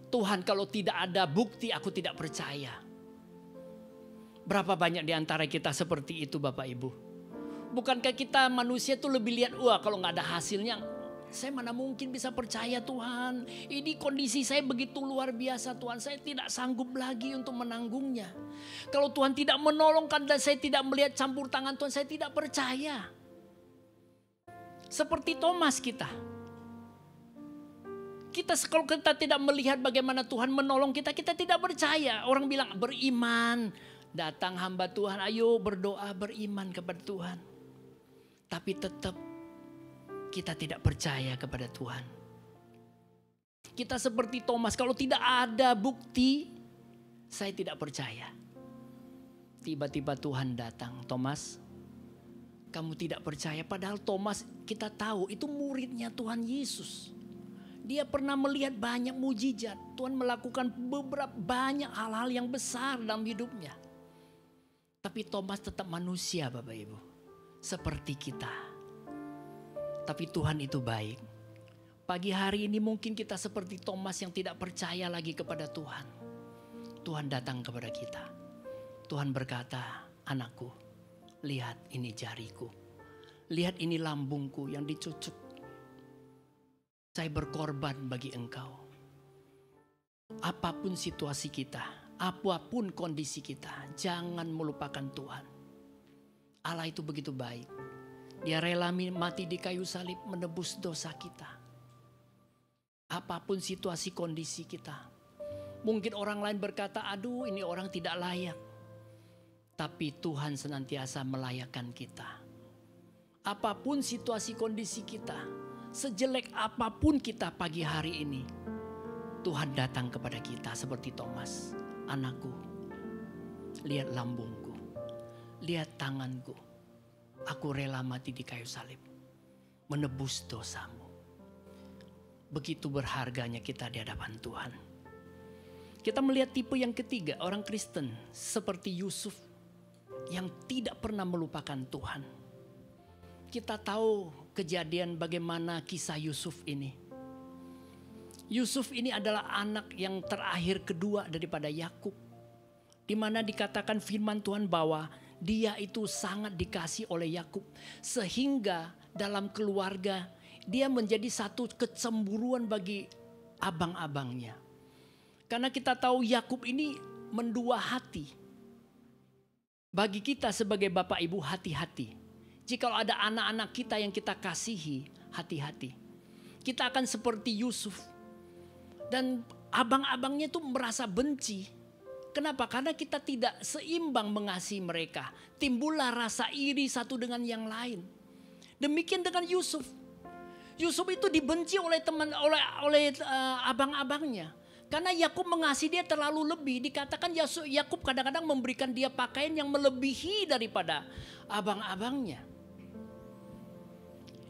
Tuhan, kalau tidak ada bukti aku tidak percaya. Berapa banyak di antara kita seperti itu Bapak Ibu? Bukankah kita manusia tuh lebih lihat, wah kalau nggak ada hasilnya, saya mana mungkin bisa percaya Tuhan. Ini kondisi saya begitu luar biasa Tuhan, saya tidak sanggup lagi untuk menanggungnya. Kalau Tuhan tidak menolongkan dan saya tidak melihat campur tangan Tuhan, saya tidak percaya. Seperti Thomas kita. Kalau kita tidak melihat bagaimana Tuhan menolong kita, kita tidak percaya. Orang bilang beriman. Datang hamba Tuhan, ayo berdoa beriman kepada Tuhan. Tapi tetap kita tidak percaya kepada Tuhan. Kita seperti Thomas, kalau tidak ada bukti, saya tidak percaya. Tiba-tiba Tuhan datang, Thomas, kamu tidak percaya. Padahal Thomas kita tahu itu muridnya Tuhan Yesus. Dia pernah melihat banyak mujizat. Tuhan melakukan banyak hal-hal yang besar dalam hidupnya. Tapi Thomas tetap manusia Bapak Ibu. Seperti kita. Tapi Tuhan itu baik. Pagi hari ini mungkin kita seperti Thomas yang tidak percaya lagi kepada Tuhan. Tuhan datang kepada kita. Tuhan berkata, anakku, lihat ini jariku. Lihat ini lambungku yang dicucuk. Saya berkorban bagi engkau. Apapun situasi kita, apapun kondisi kita, jangan melupakan Tuhan. Allah itu begitu baik. Dia rela mati di kayu salib menebus dosa kita. Apapun situasi kondisi kita. Mungkin orang lain berkata, aduh ini orang tidak layak. Tapi Tuhan senantiasa melayakkan kita. Apapun situasi kondisi kita. Sejelek apapun kita pagi hari ini. Tuhan datang kepada kita seperti Thomas. Anakku, lihat lambungku. Lihat tanganku. Aku rela mati di kayu salib. Menebus dosamu. Begitu berharganya kita di hadapan Tuhan. Kita melihat tipe yang ketiga, orang Kristen seperti Yusuf yang tidak pernah melupakan Tuhan. Kita tahu kejadian bagaimana kisah Yusuf ini. Yusuf ini adalah anak yang terakhir kedua daripada Yakub. Di mana dikatakan firman Tuhan bahwa dia itu sangat dikasih oleh Yakub. Sehingga dalam keluarga dia menjadi satu kecemburuan bagi abang-abangnya. Karena kita tahu Yakub ini mendua hati. Bagi kita sebagai bapak ibu hati-hati. Jika ada anak-anak kita yang kita kasihi, hati-hati. Kita akan seperti Yusuf. Dan abang-abangnya itu merasa benci. Kenapa? Karena kita tidak seimbang mengasihi mereka. Timbullah rasa iri satu dengan yang lain. Demikian dengan Yusuf. Yusuf itu dibenci oleh abang-abangnya. Karena Yakub mengasihi dia terlalu lebih. Dikatakan Yakub kadang-kadang memberikan dia pakaian yang melebihi daripada abang-abangnya.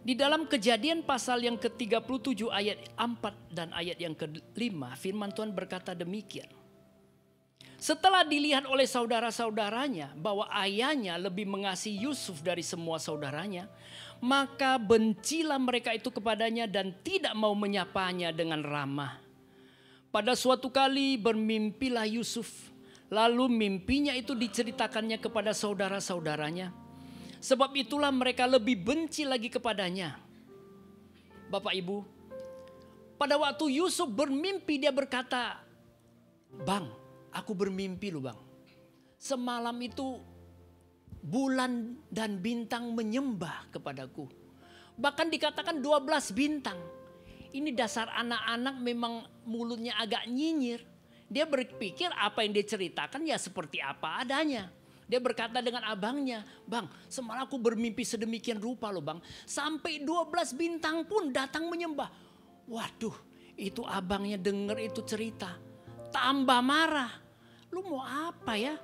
Di dalam Kejadian pasal yang ke-37 ayat 4 dan ayat yang ke-5, firman Tuhan berkata demikian. Setelah dilihat oleh saudara-saudaranya bahwa ayahnya lebih mengasihi Yusuf dari semua saudaranya, maka bencilah mereka itu kepadanya dan tidak mau menyapanya dengan ramah. Pada suatu kali bermimpilah Yusuf, lalu mimpinya itu diceritakannya kepada saudara-saudaranya. Sebab itulah mereka lebih benci lagi kepadanya. Bapak Ibu, pada waktu Yusuf bermimpi dia berkata, "Bang, aku bermimpi loh bang. Semalam itu bulan dan bintang menyembah kepadaku. Bahkan dikatakan 12 bintang. Ini dasar anak-anak memang mulutnya agak nyinyir. Dia berpikir apa yang dia ceritakan ya seperti apa adanya. Dia berkata dengan abangnya, "Bang, semalam aku bermimpi sedemikian rupa loh bang. Sampai 12 bintang pun datang menyembah." Waduh, itu abangnya dengar itu cerita. Tambah marah. "Lu mau apa ya?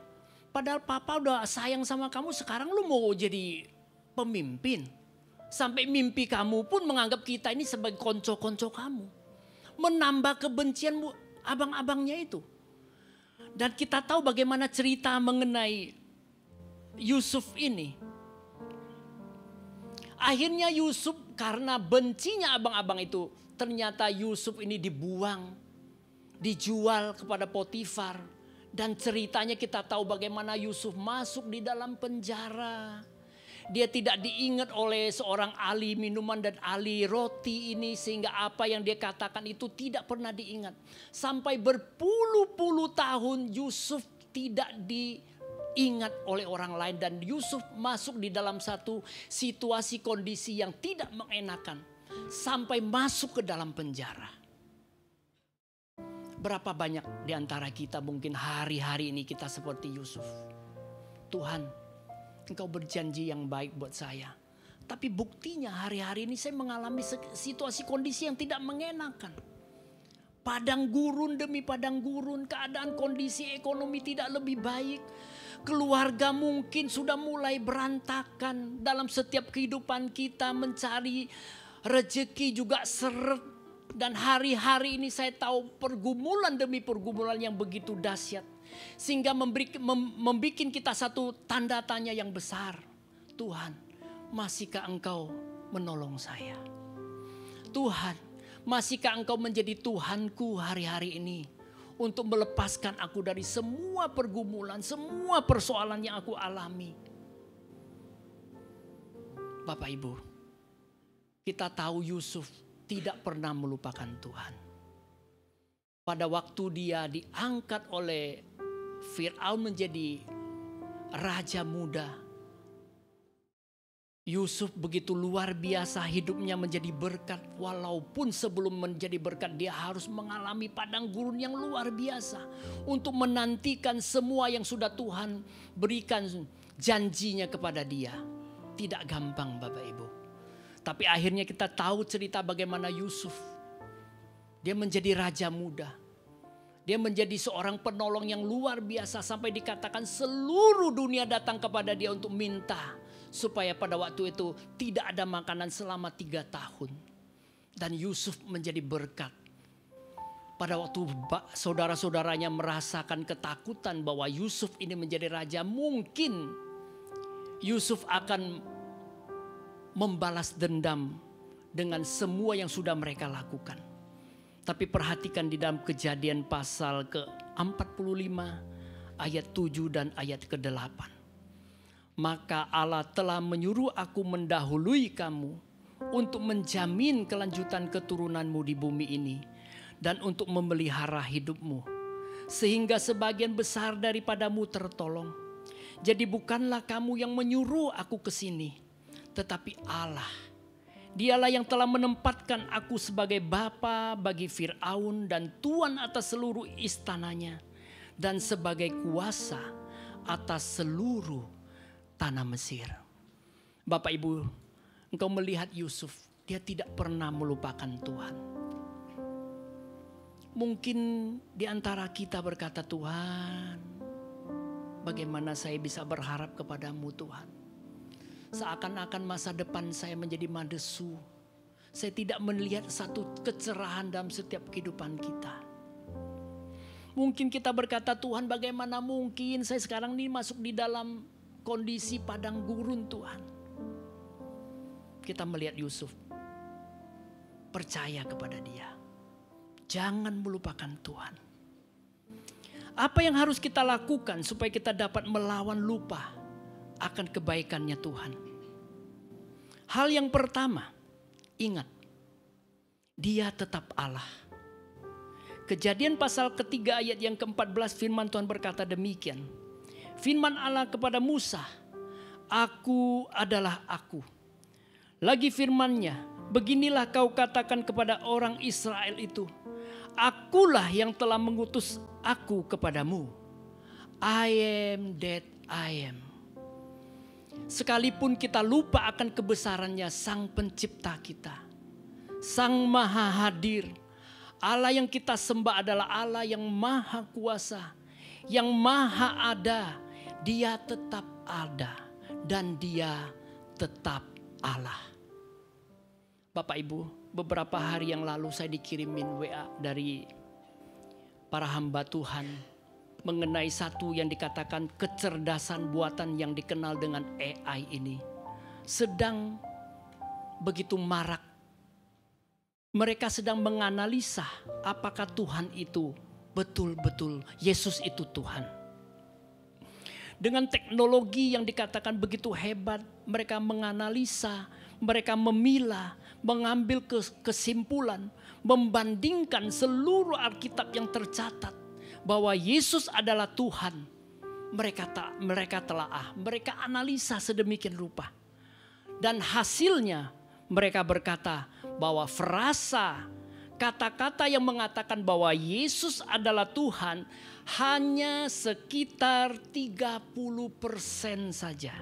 Padahal papa udah sayang sama kamu, sekarang lu mau jadi pemimpin. Sampai mimpi kamu pun menganggap kita ini sebagai konco-konco kamu." Menambah kebencian abang-abangnya itu. Dan kita tahu bagaimana cerita mengenai Yusuf ini. Akhirnya Yusuf karena bencinya abang-abang itu, ternyata Yusuf ini dibuang, dijual kepada Potifar. Dan ceritanya kita tahu bagaimana Yusuf masuk di dalam penjara. Dia tidak diingat oleh seorang ahli minuman dan ahli roti ini, sehingga apa yang dia katakan itu tidak pernah diingat. Sampai berpuluh-puluh tahun Yusuf tidak diingat oleh orang lain, dan Yusuf masuk di dalam satu situasi kondisi yang tidak mengenakan sampai masuk ke dalam penjara. Berapa banyak di antara kita mungkin hari-hari ini kita seperti Yusuf. Tuhan, Engkau berjanji yang baik buat saya. Tapi buktinya hari-hari ini saya mengalami situasi kondisi yang tidak mengenakan. Padang gurun demi padang gurun, keadaan kondisi ekonomi tidak lebih baik. Keluarga mungkin sudah mulai berantakan. Dalam setiap kehidupan kita mencari rezeki juga seret. Dan hari-hari ini saya tahu pergumulan demi pergumulan yang begitu dahsyat. Sehingga membuat kita satu tanda tanya yang besar. Tuhan, masihkah Engkau menolong saya? Tuhan, masihkah Engkau menjadi Tuhanku hari-hari ini? Untuk melepaskan aku dari semua pergumulan, semua persoalan yang aku alami. Bapak Ibu, kita tahu Yusuf tidak pernah melupakan Tuhan. Pada waktu dia diangkat oleh Fir'aun menjadi raja muda, Yusuf begitu luar biasa hidupnya menjadi berkat. Walaupun sebelum menjadi berkat dia harus mengalami padang gurun yang luar biasa. Untuk menantikan semua yang sudah Tuhan berikan janjinya kepada dia. Tidak gampang Bapak Ibu. Tapi akhirnya kita tahu cerita bagaimana Yusuf. Dia menjadi raja muda. Dia menjadi seorang penolong yang luar biasa. Sampai dikatakan seluruh dunia datang kepada dia untuk minta. Supaya pada waktu itu tidak ada makanan selama 3 tahun. Dan Yusuf menjadi berkat. Pada waktu saudara-saudaranya merasakan ketakutan bahwa Yusuf ini menjadi raja. Mungkin Yusuf akan membalas dendam dengan semua yang sudah mereka lakukan. Tapi perhatikan di dalam Kejadian pasal ke-45 ayat 7 dan ayat ke-8. Maka Allah telah menyuruh aku mendahului kamu untuk menjamin kelanjutan keturunanmu di bumi ini dan untuk memelihara hidupmu sehingga sebagian besar daripadamu tertolong. Jadi bukanlah kamu yang menyuruh aku ke sini, tetapi Allah. Dialah yang telah menempatkan aku sebagai bapa bagi Fir'aun dan tuan atas seluruh istananya. Dan sebagai kuasa atas seluruh tanah Mesir. Bapak Ibu, engkau melihat Yusuf. Dia tidak pernah melupakan Tuhan. Mungkin di antara kita berkata, Tuhan, bagaimana saya bisa berharap kepadamu Tuhan. Seakan-akan masa depan saya menjadi madesu. Saya tidak melihat satu kecerahan dalam setiap kehidupan kita. Mungkin kita berkata, Tuhan bagaimana mungkin saya sekarang ini masuk di dalam kondisi padang gurun Tuhan. Kita melihat Yusuf. Percaya kepada dia. Jangan melupakan Tuhan. Apa yang harus kita lakukan supaya kita dapat melawan lupa akan kebaikannya Tuhan? Hal yang pertama, ingat, Dia tetap Allah. Kejadian pasal ketiga ayat yang ke-14 firman Tuhan berkata demikian. Firman Allah kepada Musa, Aku adalah aku. Lagi firman-Nya, beginilah kau katakan kepada orang Israel itu, Akulah yang telah mengutus aku kepadamu. I am that I am. Sekalipun kita lupa akan kebesarannya Sang Pencipta kita, Sang Maha Hadir, Allah yang kita sembah adalah Allah yang Maha Kuasa, yang Maha Ada. Dia tetap ada dan Dia tetap Allah. Bapak Ibu, beberapa hari yang lalu saya dikirimin WA dari para hamba Tuhan mengenai satu yang dikatakan kecerdasan buatan yang dikenal dengan AI ini sedang begitu marak. Mereka sedang menganalisa apakah Tuhan itu betul-betul Yesus itu Tuhan. Dengan teknologi yang dikatakan begitu hebat, mereka menganalisa, mereka memilah, mengambil kesimpulan, membandingkan seluruh Alkitab yang tercatat bahwa Yesus adalah Tuhan. Mereka telaah, mereka analisa sedemikian rupa. Dan hasilnya mereka berkata bahwa frasa, kata-kata yang mengatakan bahwa Yesus adalah Tuhan hanya sekitar 30% saja.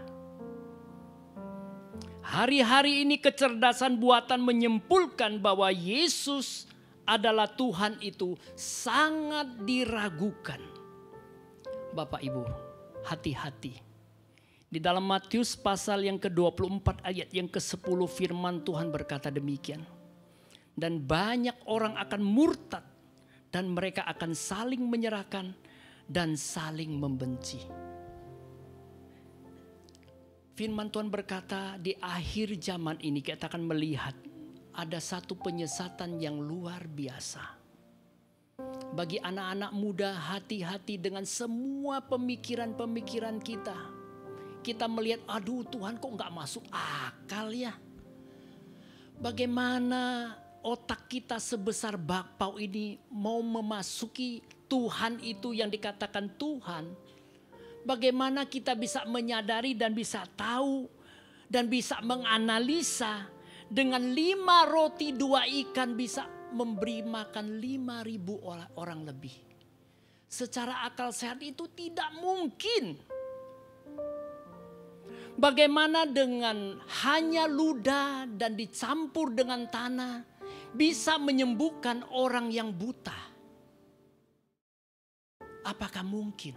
Hari-hari ini kecerdasan buatan menyimpulkan bahwa Yesus adalah Tuhan itu sangat diragukan. Bapak Ibu, hati-hati. Di dalam Matius pasal yang ke-24 ayat yang ke-10 firman Tuhan berkata demikian. Dan banyak orang akan murtad dan mereka akan saling menyerahkan dan saling membenci. Firman Tuhan berkata di akhir zaman ini kita akan melihat ada satu penyesatan yang luar biasa. Bagi anak-anak muda, hati-hati dengan semua pemikiran-pemikiran kita. Kita melihat, aduh Tuhan kok nggak masuk akal ya. Bagaimana otak kita sebesar bakpao ini mau memasuki Tuhan itu yang dikatakan Tuhan. Bagaimana kita bisa menyadari dan bisa tahu dan bisa menganalisa dengan 5 roti 2 ikan bisa memberi makan 5.000 orang lebih. Secara akal sehat itu tidak mungkin. Bagaimana dengan hanya ludah dan dicampur dengan tanah bisa menyembuhkan orang yang buta? Apakah mungkin?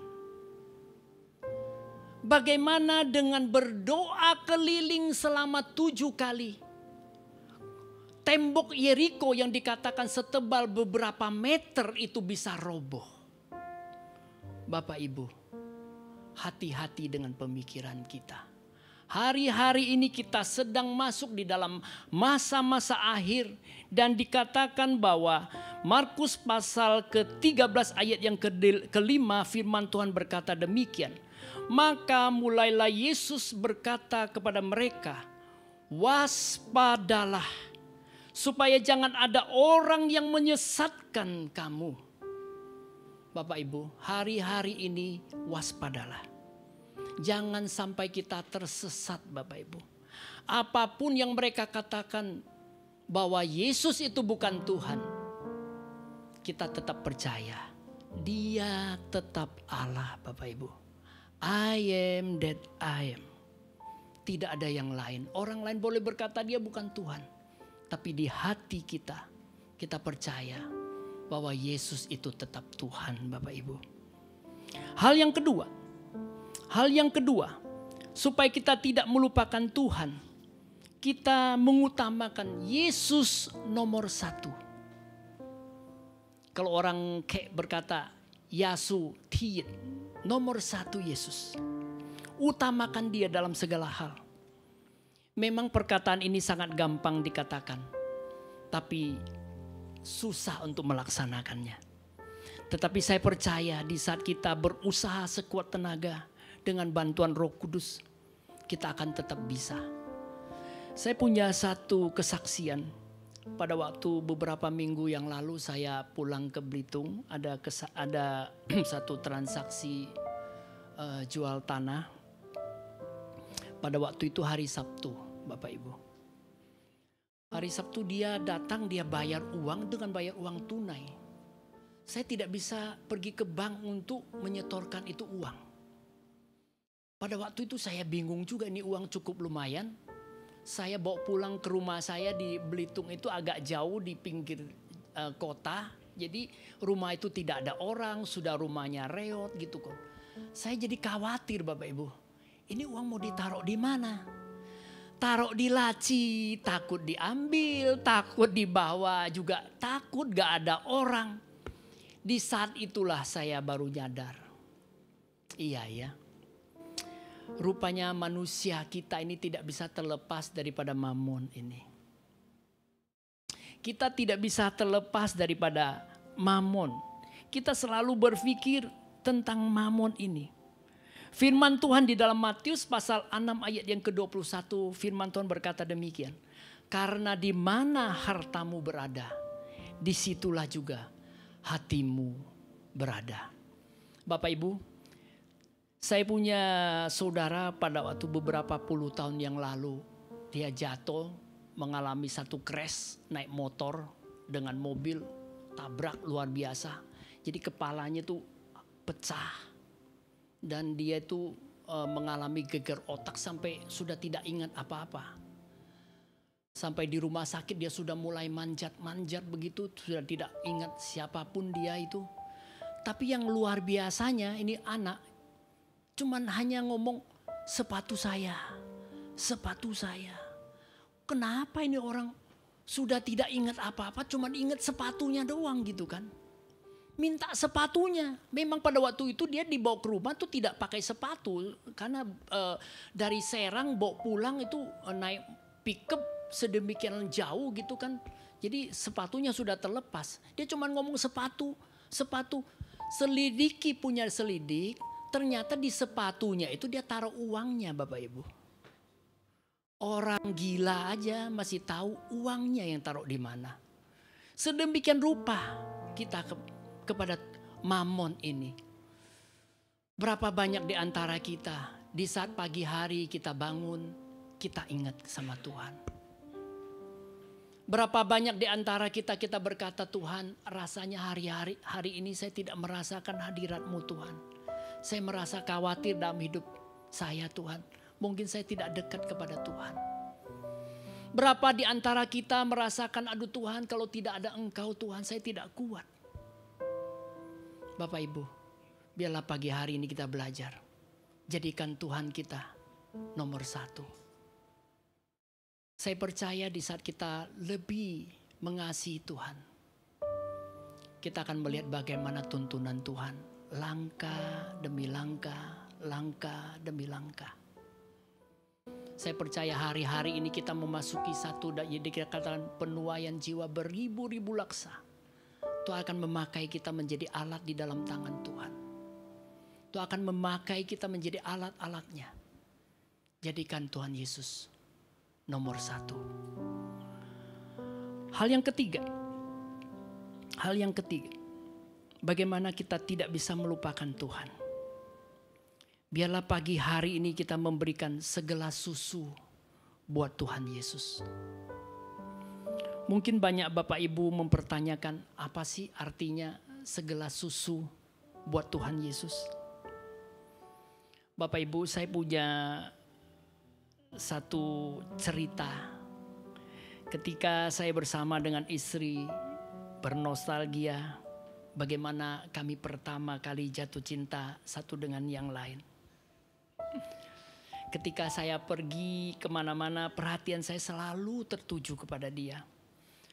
Bagaimana dengan berdoa keliling selama 7 kali? Tembok Yeriko yang dikatakan setebal beberapa meter itu bisa roboh. Bapak Ibu, hati-hati dengan pemikiran kita. Hari-hari ini kita sedang masuk di dalam masa-masa akhir. Dan dikatakan bahwa Markus pasal ke-13 ayat yang ke-5 firman Tuhan berkata demikian. Maka mulailah Yesus berkata kepada mereka, waspadalah supaya jangan ada orang yang menyesatkan kamu. Bapak Ibu, hari-hari ini waspadalah. Jangan sampai kita tersesat Bapak Ibu. Apapun yang mereka katakan bahwa Yesus itu bukan Tuhan, kita tetap percaya. Dia tetap Allah Bapak Ibu. I am that I am. Tidak ada yang lain. Orang lain boleh berkata dia bukan Tuhan. Tapi di hati kita, kita percaya bahwa Yesus itu tetap Tuhan Bapak Ibu. Hal yang kedua, supaya kita tidak melupakan Tuhan, kita mengutamakan Yesus nomor 1. Kalau orang berkata, Yasu Tiet, nomor 1 Yesus. Utamakan dia dalam segala hal. Memang perkataan ini sangat gampang dikatakan, tapi susah untuk melaksanakannya. Tetapi saya percaya di saat kita berusaha sekuat tenaga, dengan bantuan Roh Kudus, kita akan tetap bisa. Saya punya satu kesaksian. Pada waktu beberapa minggu yang lalu saya pulang ke Belitung, ada satu transaksi jual tanah. Pada waktu itu hari Sabtu, Bapak Ibu. Hari Sabtu dia datang, dia bayar uang dengan bayar uang tunai. Saya tidak bisa pergi ke bank untuk menyetorkan itu uang. Pada waktu itu saya bingung juga, ini uang cukup lumayan. Saya bawa pulang ke rumah saya di Belitung itu agak jauh di pinggir kota. Jadi rumah itu tidak ada orang, sudah rumahnya reot gitu kok. Saya jadi khawatir Bapak Ibu. Ini uang mau ditaruh di mana? Taruh di laci, takut diambil, takut dibawa juga, takut gak ada orang. Di saat itulah saya baru nyadar Iya ya. Rupanya manusia kita ini tidak bisa terlepas daripada mamon ini. Kita tidak bisa terlepas daripada mamon. Kita selalu berpikir tentang mamon ini. Firman Tuhan di dalam Matius pasal 6 ayat yang ke-21, firman Tuhan berkata demikian. Karena di mana hartamu berada, disitulah juga hatimu berada. Bapak Ibu, saya punya saudara pada waktu beberapa puluh tahun yang lalu. Dia jatuh, mengalami satu crash, naik motor dengan mobil, tabrak luar biasa. Jadi kepalanya tuh pecah. Dan dia itu mengalami geger otak sampai sudah tidak ingat apa-apa. Sampai di rumah sakit dia sudah mulai manjat-manjat begitu, sudah tidak ingat siapapun dia itu. Tapi yang luar biasanya ini anak cuman hanya ngomong sepatu saya, sepatu saya. Kenapa ini orang sudah tidak ingat apa-apa, cuman ingat sepatunya doang gitu kan. Minta sepatunya. Memang pada waktu itu dia dibawa ke rumah tuh tidak pakai sepatu. Karena dari Serang bawa pulang itu naik pickup sedemikian jauh gitu kan. Jadi sepatunya sudah terlepas. Dia cuma ngomong sepatu, sepatu. Selidiki punya selidik, ternyata di sepatunya itu dia taruh uangnya Bapak Ibu. Orang gila aja masih tahu uangnya yang taruh di mana. Sedemikian rupa kita kepada mamon ini. Berapa banyak di antara kita di saat pagi hari kita bangun, kita ingat sama Tuhan. Berapa banyak di antara kita berkata, Tuhan, rasanya hari ini saya tidak merasakan hadirat-Mu Tuhan. Saya merasa khawatir dalam hidup saya Tuhan. Mungkin saya tidak dekat kepada Tuhan. Berapa di antara kita merasakan, aduh Tuhan, kalau tidak ada Engkau Tuhan saya tidak kuat. Bapak Ibu, biarlah pagi hari ini kita belajar. Jadikan Tuhan kita nomor satu. Saya percaya di saat kita lebih mengasihi Tuhan, kita akan melihat bagaimana tuntunan Tuhan. Langkah demi langkah, langkah demi langkah. Saya percaya hari-hari ini kita memasuki satu, dikatakan penuaian jiwa beribu-ribu laksa. Tuhan akan memakai kita menjadi alat di dalam tangan Tuhan. Tuhan akan memakai kita menjadi alat-alatnya. Jadikan Tuhan Yesus nomor satu. Hal yang ketiga, bagaimana kita tidak bisa melupakan Tuhan. Biarlah pagi hari ini kita memberikan segelas susu buat Tuhan Yesus. Mungkin banyak Bapak Ibu mempertanyakan apa sih artinya segelas susu buat Tuhan Yesus. Bapak Ibu, saya punya satu cerita. Ketika saya bersama dengan istri bernostalgia bagaimana kami pertama kali jatuh cinta satu dengan yang lain. Ketika saya pergi kemana-mana, perhatian saya selalu tertuju kepada dia.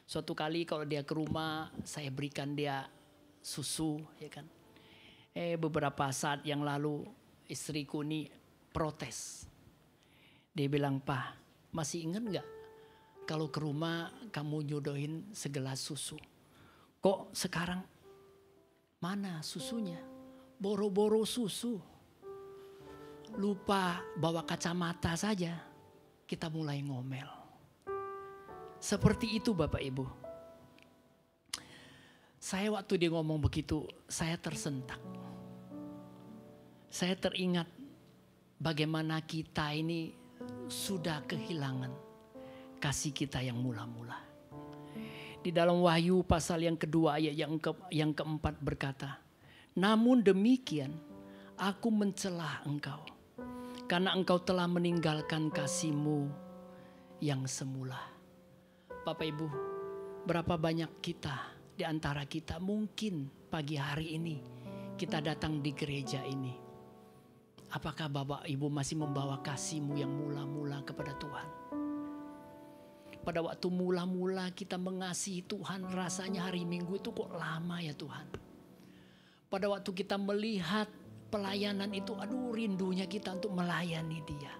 Suatu kali kalau dia ke rumah, saya berikan dia susu, ya kan. Beberapa saat yang lalu istriku ini protes. Dia bilang, "Pak, masih ingat nggak kalau ke rumah kamu nyodohin segelas susu? Kok sekarang mana susunya? Boro-boro susu. Lupa bawa kacamata saja." Kita mulai ngomel. Seperti itu Bapak Ibu. Saya waktu dia ngomong begitu, saya tersentak. Saya teringat bagaimana kita ini sudah kehilangan kasih kita yang mula-mula. Di dalam Wahyu pasal yang kedua ayat yang keempat berkata, "Namun demikian aku mencela engkau, karena engkau telah meninggalkan kasih-Mu yang semula." Bapak Ibu, berapa banyak kita di antara kita mungkin pagi hari ini kita datang di gereja ini. Apakah Bapak Ibu masih membawa kasih-Mu yang mula-mula kepada Tuhan? Pada waktu mula-mula kita mengasihi Tuhan, rasanya hari Minggu itu kok lama ya Tuhan. Pada waktu kita melihat pelayanan itu, aduh rindunya kita untuk melayani dia.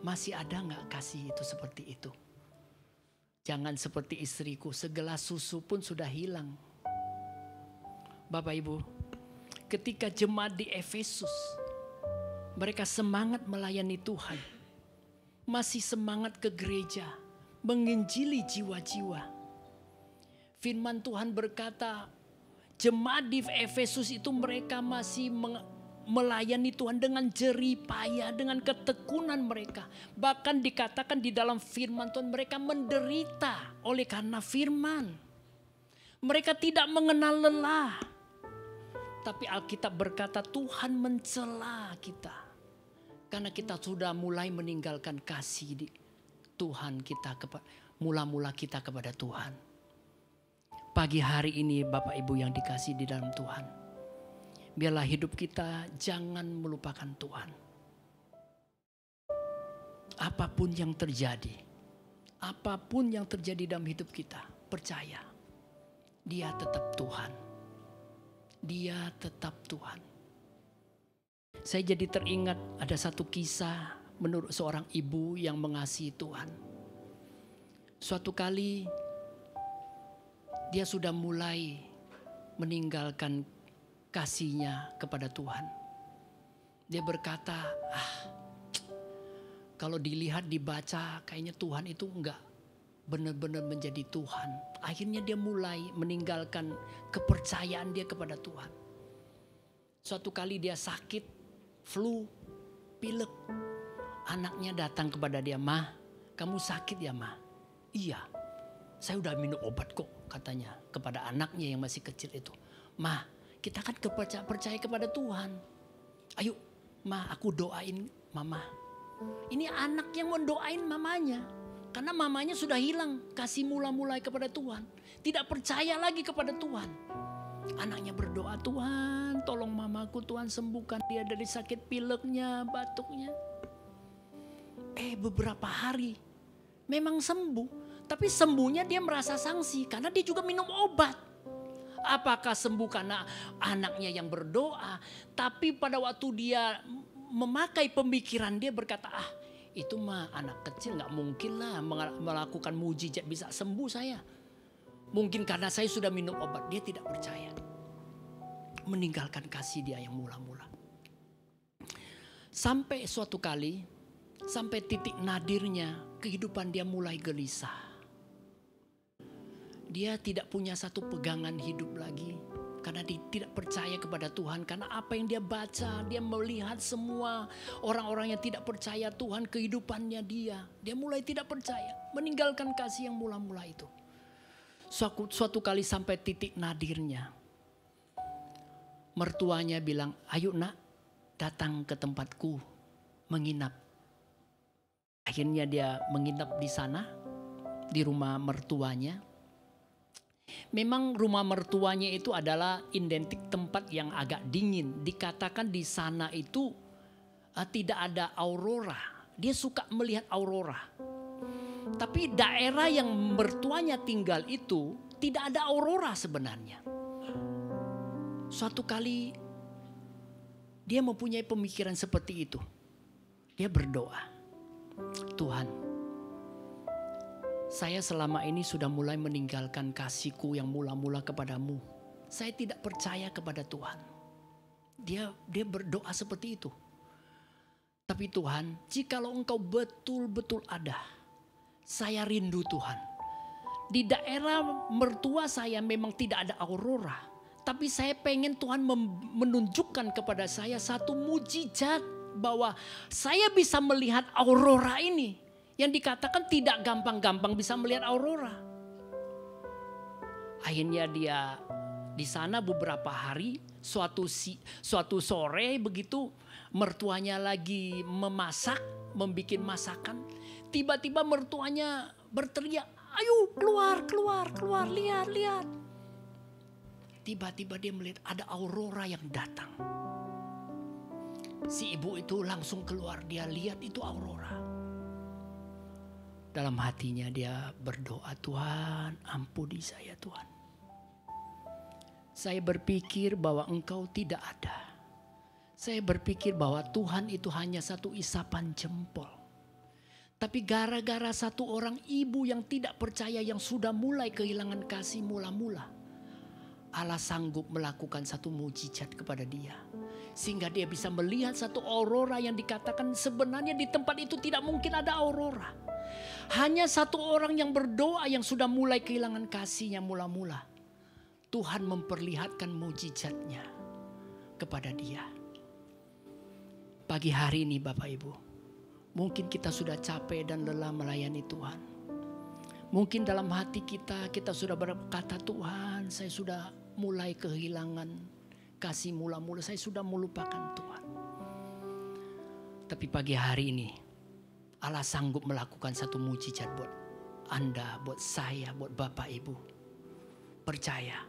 Masih ada nggak kasih itu seperti itu? Jangan seperti istriku, segelas susu pun sudah hilang. Bapak Ibu, ketika jemaat di Efesus, mereka semangat melayani Tuhan. Masih semangat ke gereja, menginjili jiwa-jiwa. Firman Tuhan berkata, jemaat di Efesus itu mereka masih melayani Tuhan dengan jerih payah, dengan ketekunan mereka. Bahkan dikatakan di dalam firman Tuhan mereka menderita oleh karena firman. Mereka tidak mengenal lelah. Tapi Alkitab berkata Tuhan mencela kita. Karena kita sudah mulai meninggalkan kasih di Tuhan kita, mula-mula kita kepada Tuhan. Pagi hari ini Bapak Ibu yang dikasih di dalam Tuhan, biarlah hidup kita jangan melupakan Tuhan. Apapun yang terjadi dalam hidup kita, percaya Dia tetap Tuhan. Dia tetap Tuhan. Saya jadi teringat ada satu kisah menurut seorang ibu yang mengasihi Tuhan. Suatu kali dia sudah mulai meninggalkan kasihnya kepada Tuhan. Dia berkata, kalau dilihat dibaca kayaknya Tuhan itu enggak benar-benar menjadi Tuhan. Akhirnya dia mulai meninggalkan kepercayaan dia kepada Tuhan. Suatu kali dia sakit, flu, pilek. Anaknya datang kepada dia, "Mah, kamu sakit ya, Mah?" "Iya, saya udah minum obat kok," katanya kepada anaknya yang masih kecil itu. "Mah, kita kan percaya kepada Tuhan. Ayo, Mah, aku doain Mama." Ini anak yang mendoain mamanya. Karena mamanya sudah hilang kasih mula-mulai kepada Tuhan. Tidak percaya lagi kepada Tuhan. Anaknya berdoa, "Tuhan, tolong mamaku, Tuhan sembuhkan dia dari sakit pileknya, batuknya." Beberapa hari memang sembuh. Tapi sembuhnya dia merasa sangsi karena dia juga minum obat. Apakah sembuh karena anaknya yang berdoa? Tapi pada waktu dia memakai pemikiran dia berkata, itu mah anak kecil, gak mungkin lah melakukan mujizat bisa sembuh saya. Mungkin karena saya sudah minum obat. Dia tidak percaya. Meninggalkan kasih dia yang mula-mula. Sampai suatu kali, sampai titik nadirnya kehidupan dia mulai gelisah. Dia tidak punya satu pegangan hidup lagi. Karena dia tidak percaya kepada Tuhan. Karena apa yang dia baca, dia melihat semua orang-orang yang tidak percaya Tuhan, kehidupannya dia. Dia mulai tidak percaya, meninggalkan kasih yang mula-mula itu. Suatu kali sampai titik nadirnya. Mertuanya bilang, "Ayo nak, datang ke tempatku, menginap." Akhirnya dia menginap di sana, di rumah mertuanya. Memang rumah mertuanya itu adalah identik tempat yang agak dingin. Dikatakan di sana itu tidak ada aurora. Dia suka melihat aurora. Tapi daerah yang mertuanya tinggal itu tidak ada aurora sebenarnya. Suatu kali dia mempunyai pemikiran seperti itu. Dia berdoa, "Tuhan, saya selama ini sudah mulai meninggalkan kasihku yang mula-mula kepadamu. Saya tidak percaya kepada Tuhan." Dia berdoa seperti itu. "Tapi Tuhan, jikalau Engkau betul-betul ada, saya rindu Tuhan. Di daerah mertua saya memang tidak ada aurora. Tapi saya pengen Tuhan menunjukkan kepada saya satu mujizat bahwa saya bisa melihat aurora ini." Yang dikatakan tidak gampang-gampang bisa melihat aurora. Akhirnya dia di sana beberapa hari, suatu sore begitu mertuanya lagi memasak, membuat masakan. Tiba-tiba mertuanya berteriak, "Ayo keluar, lihat." Tiba-tiba dia melihat ada aurora yang datang. Si ibu itu langsung keluar, dia lihat itu aurora. Dalam hatinya dia berdoa, "Tuhan, ampuni saya Tuhan. Saya berpikir bahwa Engkau tidak ada. Saya berpikir bahwa Tuhan itu hanya satu isapan jempol. Tapi gara-gara satu orang ibu yang tidak percaya yang sudah mulai kehilangan kasih mula-mula, Allah sanggup melakukan satu mujizat kepada dia. Sehingga dia bisa melihat satu aurora yang dikatakan sebenarnya di tempat itu tidak mungkin ada aurora. Hanya satu orang yang berdoa yang sudah mulai kehilangan kasihnya mula-mula. Tuhan memperlihatkan mujizatnya kepada dia. Pagi hari ini Bapak Ibu, mungkin kita sudah capek dan lelah melayani Tuhan. Mungkin dalam hati kita sudah berkata, Tuhan, saya sudah mulai kehilangan kasih mula-mula, saya sudah melupakan Tuhan. Tapi pagi hari ini Allah sanggup melakukan satu mujizat buat Anda, buat saya, buat Bapak Ibu. Percaya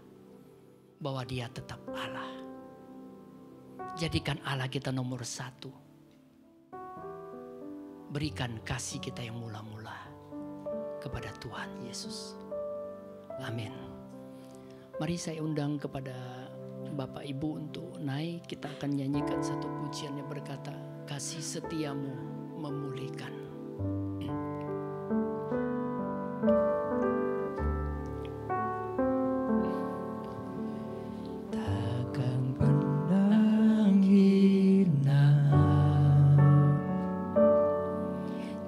bahwa Dia tetap Allah. Jadikan Allah kita nomor satu. Berikan kasih kita yang mula-mula kepada Tuhan Yesus. Amin. Mari saya undang kepada Bapak Ibu untuk naik. Kita akan nyanyikan satu pujian yang berkata, kasih setiamu memulihkan. Takkan pernah hina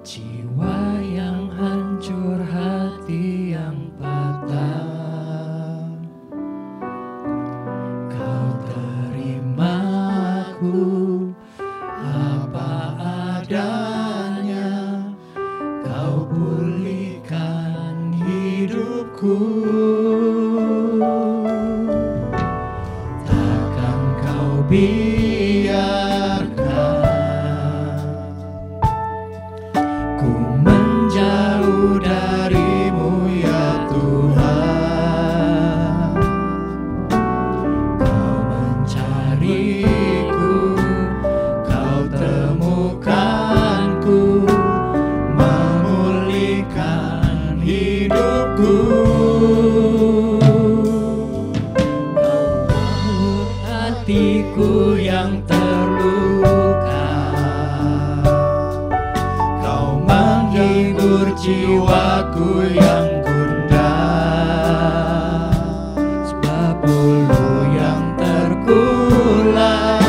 jiwa yang hancur, hati yang patah. Kau terima aku apa adanya, kau pulihkan hidupku. Takkan kau biarkan ku menjauh darimu ya Tuhan. Kau mencariku, kau temukanku, memulihkan hidupku. Kau balut hatiku yang terluka, kau menghibur jiwaku yang gundah. Sebab bulu yang terkulai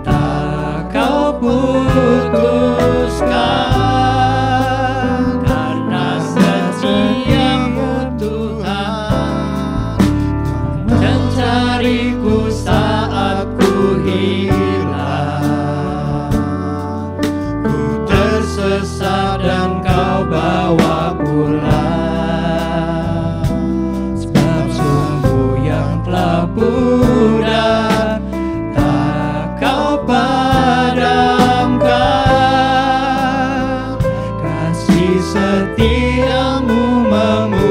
tak kau putuskan. Karena setiamu Tuhan, mencariku saat ku hilang. Ku tersesat dan kau bawa pulang. Sebab sumbu yang telah pudar tak kau padamkan. Kasih setiamu memulihkan.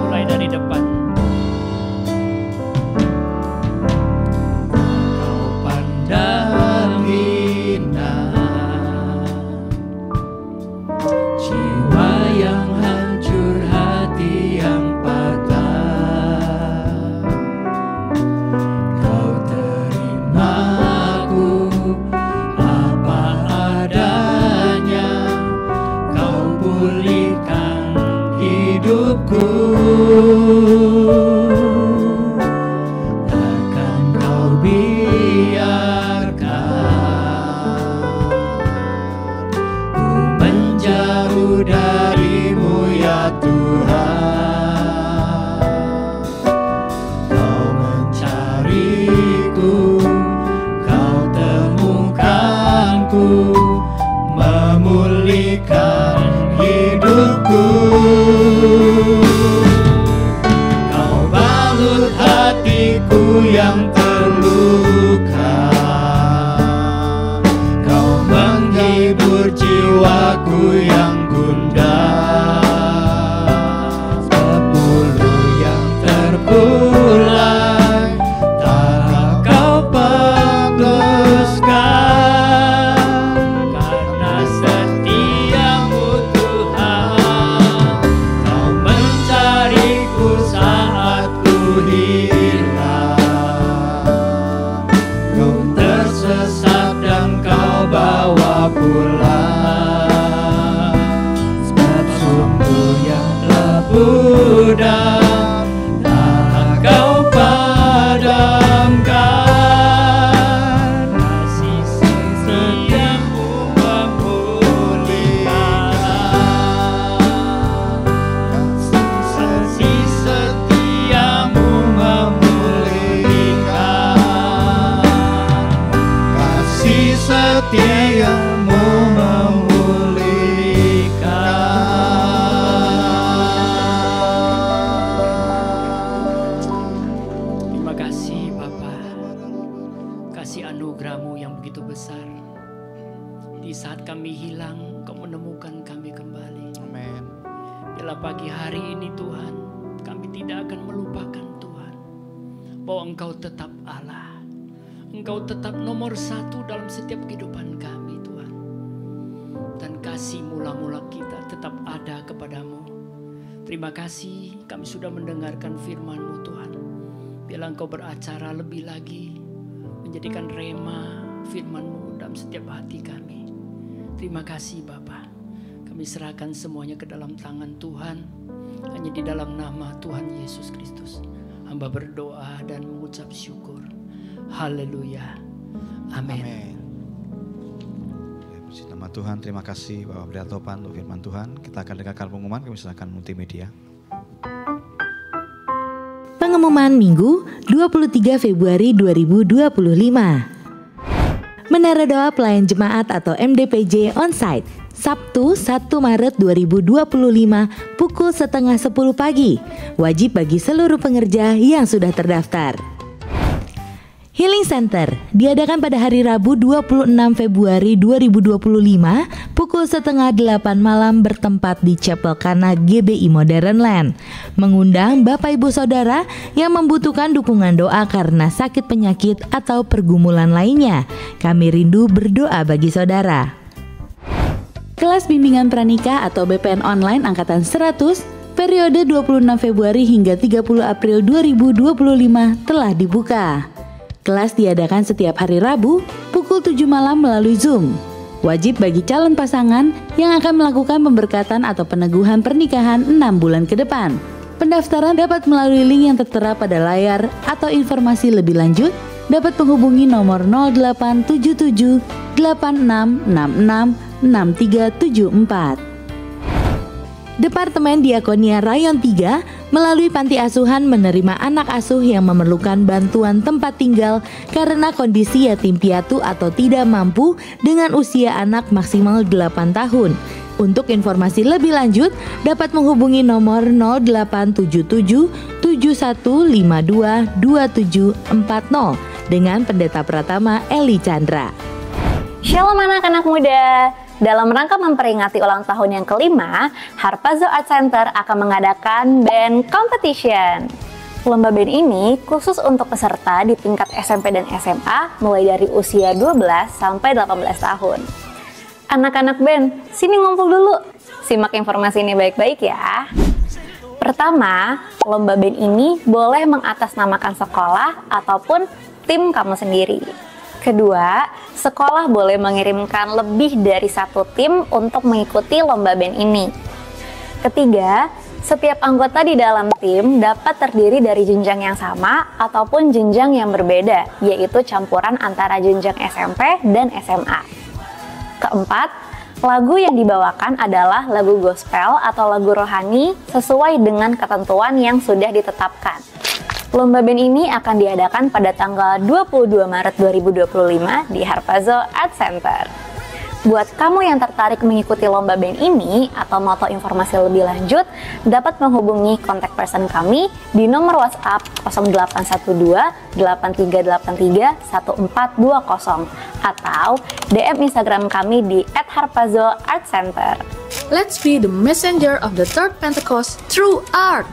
Mulai dari depan. Kau pandang hina jiwa yang hancur, hati yang patah. Kau terima aku apa adanya, kau pulihkan hidupku. Takkan kau biarkan ku menjauh darimu ya Tuhan. Kau mencariku, kau temukanku, memulihkan hidupku. Kau balut hatiku yang terluka, kau menghibur jiwaku yang gundah. Sebab bulu yang terkulai tak kau putuskan. Karena setiamu Tuhan, kau mencariku saat ku hilang. Biarlah pagi hari ini Tuhan, kami tidak akan melupakan Tuhan, bahwa Engkau tetap Allah. Engkau tetap nomor satu dalam setiap kehidupan kami Tuhan. Dan kasih mula-mula kita tetap ada kepadamu. Terima kasih kami sudah mendengarkan firman-Mu Tuhan. Biarlah Engkau beracara lebih lagi, menjadikan rema firman-Mu dalam setiap hati kami. Terima kasih Bapa. Kami serahkan semuanya ke dalam tangan Tuhan. Hanya di dalam nama Tuhan Yesus Kristus hamba berdoa dan mengucap syukur. Haleluya. Amin. Amin. Puji nama Tuhan. Terima kasih Bapak Pendeta Topan untuk firman Tuhan. Kita akan dengarkan pengumuman. Kami serahkan multimedia. Pengumuman Minggu 23 Februari 2025. Menara Doa Pelayan Jemaat atau MDPJ Onsite, Sabtu 1 Maret 2025 pukul 9:30 pagi. Wajib bagi seluruh pengerja yang sudah terdaftar. Healing Center diadakan pada hari Rabu 26 Februari 2025 pukul 7:30 malam bertempat di Chapel Kana GBI Modern Land. Mengundang Bapak Ibu Saudara yang membutuhkan dukungan doa karena sakit penyakit atau pergumulan lainnya. Kami rindu berdoa bagi saudara. Kelas Bimbingan Pranikah atau BPN Online Angkatan 100 periode 26 Februari hingga 30 April 2025 telah dibuka. Kelas diadakan setiap hari Rabu pukul 7 malam melalui Zoom. Wajib bagi calon pasangan yang akan melakukan pemberkatan atau peneguhan pernikahan 6 bulan ke depan. Pendaftaran dapat melalui link yang tertera pada layar atau informasi lebih lanjut dapat menghubungi nomor 0877 8666 6374. Departemen Diakonia Rayon 3 melalui panti asuhan menerima anak asuh yang memerlukan bantuan tempat tinggal karena kondisi yatim piatu atau tidak mampu dengan usia anak maksimal 8 tahun. Untuk informasi lebih lanjut dapat menghubungi nomor 0877 7152 2740 dengan Pendeta Pratama Eli Chandra. Shalom anak-anak muda. Dalam rangka memperingati ulang tahun yang kelima, Harpazo Art Center akan mengadakan band competition. Lomba band ini khusus untuk peserta di tingkat SMP dan SMA mulai dari usia 12 sampai 18 tahun. Anak-anak band, sini ngumpul dulu. Simak informasi ini baik-baik ya. Pertama, lomba band ini boleh mengatasnamakan sekolah ataupun tim kamu sendiri. Kedua, sekolah boleh mengirimkan lebih dari satu tim untuk mengikuti lomba band ini. Ketiga, setiap anggota di dalam tim dapat terdiri dari jenjang yang sama ataupun jenjang yang berbeda, yaitu campuran antara jenjang SMP dan SMA. Keempat, lagu yang dibawakan adalah lagu gospel atau lagu rohani sesuai dengan ketentuan yang sudah ditetapkan. Lomba band ini akan diadakan pada tanggal 22 Maret 2025 di Harpazo Art Center. Buat kamu yang tertarik mengikuti lomba band ini atau mau tahu informasi lebih lanjut, dapat menghubungi kontak person kami di nomor WhatsApp 0812 8383 1420 atau DM Instagram kami di @harpazoartcenter. Let's be the messenger of the third Pentecost through art.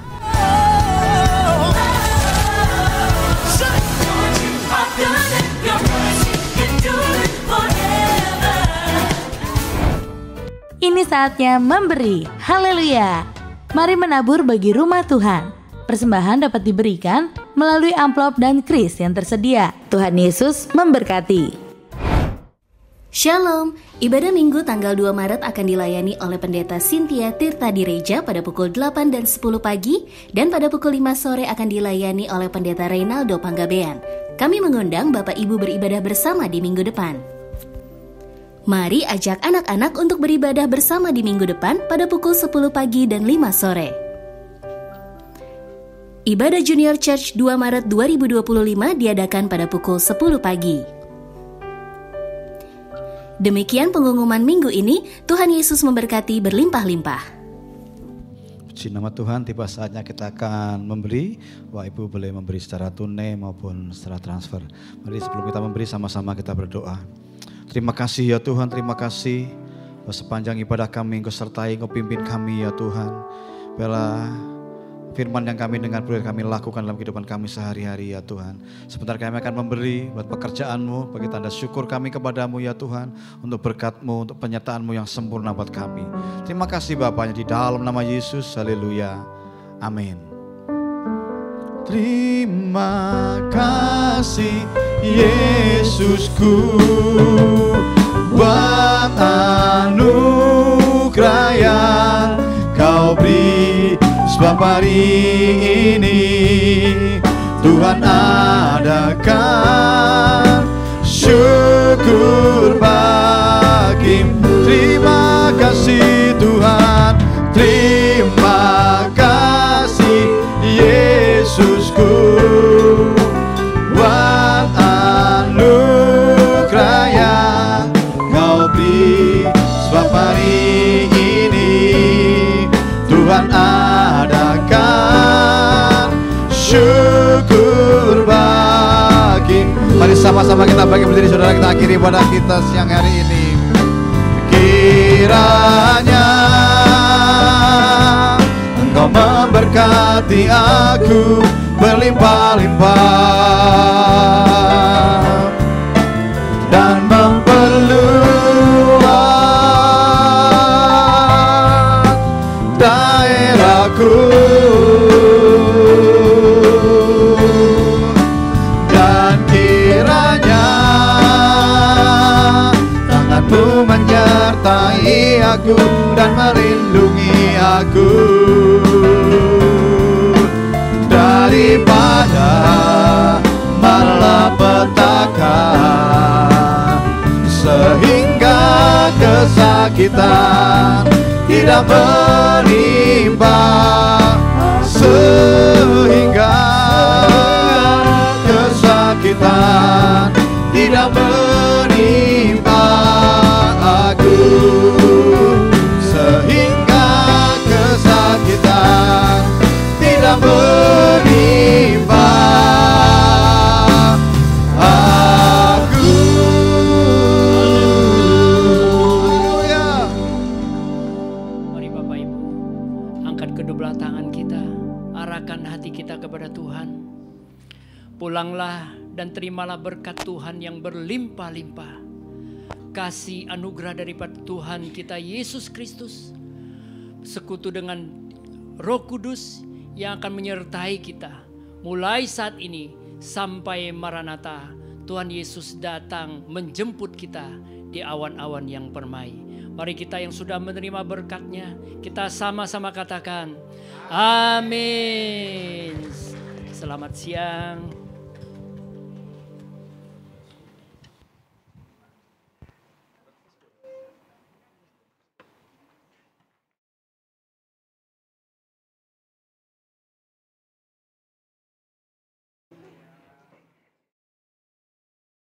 Ini saatnya memberi. Haleluya. Mari menabur bagi rumah Tuhan. Persembahan dapat diberikan melalui amplop dan kris yang tersedia. Tuhan Yesus memberkati. Shalom, ibadah minggu tanggal 2 Maret akan dilayani oleh Pendeta Cynthia Tirta Direja pada pukul 8 dan 10 pagi dan pada pukul 5 sore akan dilayani oleh Pendeta Reynaldo Panggabean. Kami mengundang Bapak Ibu beribadah bersama di minggu depan. Mari ajak anak-anak untuk beribadah bersama di minggu depan pada pukul 10 pagi dan 5 sore. Ibadah Junior Church 2 Maret 2025 diadakan pada pukul 10 pagi. Demikian pengumuman minggu ini, Tuhan Yesus memberkati berlimpah-limpah. Puji nama Tuhan, tiba saatnya kita akan memberi. Wah, Ibu boleh memberi secara tunai maupun secara transfer. Mari sebelum kita memberi sama-sama kita berdoa. Terima kasih ya Tuhan, terima kasih sepanjang ibadah kami Engkau sertai, Engkau pimpin kami ya Tuhan. Biarlah firman yang kami dengar boleh kami lakukan dalam kehidupan kami sehari-hari ya Tuhan. Sebentar kami akan memberi buat pekerjaan-Mu, bagi tanda syukur kami kepadamu ya Tuhan, untuk berkat-Mu, untuk penyertaan-Mu yang sempurna buat kami. Terima kasih Bapaknya, di dalam nama Yesus, haleluya, amin. Terima kasih Yesusku buat anugerah yang Kau beri, sebab hari ini Tuhan adakan syukur bagimu. Terima kasih Tuhan, terima kasih Yesusku buat anugerah yang Kau beri, sebab hari ini Tuhan adakan syukur bagi. Mari sama-sama kita bagi berdiri saudara, kita akhiri pada kita siang hari ini. Kiranya Engkau memberkati aku berlimpah-limpah dan memperluas daerahku, dan kiranya tangan-Mu menyertai aku dan melindungi aku daripada malapetaka, sehingga kesakitan tidak menimpa, sehingga kesakitan tidak menimpa aku, sehingga kesakitan tidak menimpa aku. Mari Bapak Ibu, angkat kedua tangan kita, arahkan hati kita kepada Tuhan. Pulanglah dan terimalah berkat Tuhan yang berlimpah-limpah. Kasih anugerah daripada Tuhan kita Yesus Kristus, sekutu dengan Roh Kudus yang akan menyertai kita mulai saat ini sampai Maranatha. Tuhan Yesus datang menjemput kita di awan-awan yang permai. Mari kita yang sudah menerima berkat-Nya, kita sama-sama katakan amin. Selamat siang.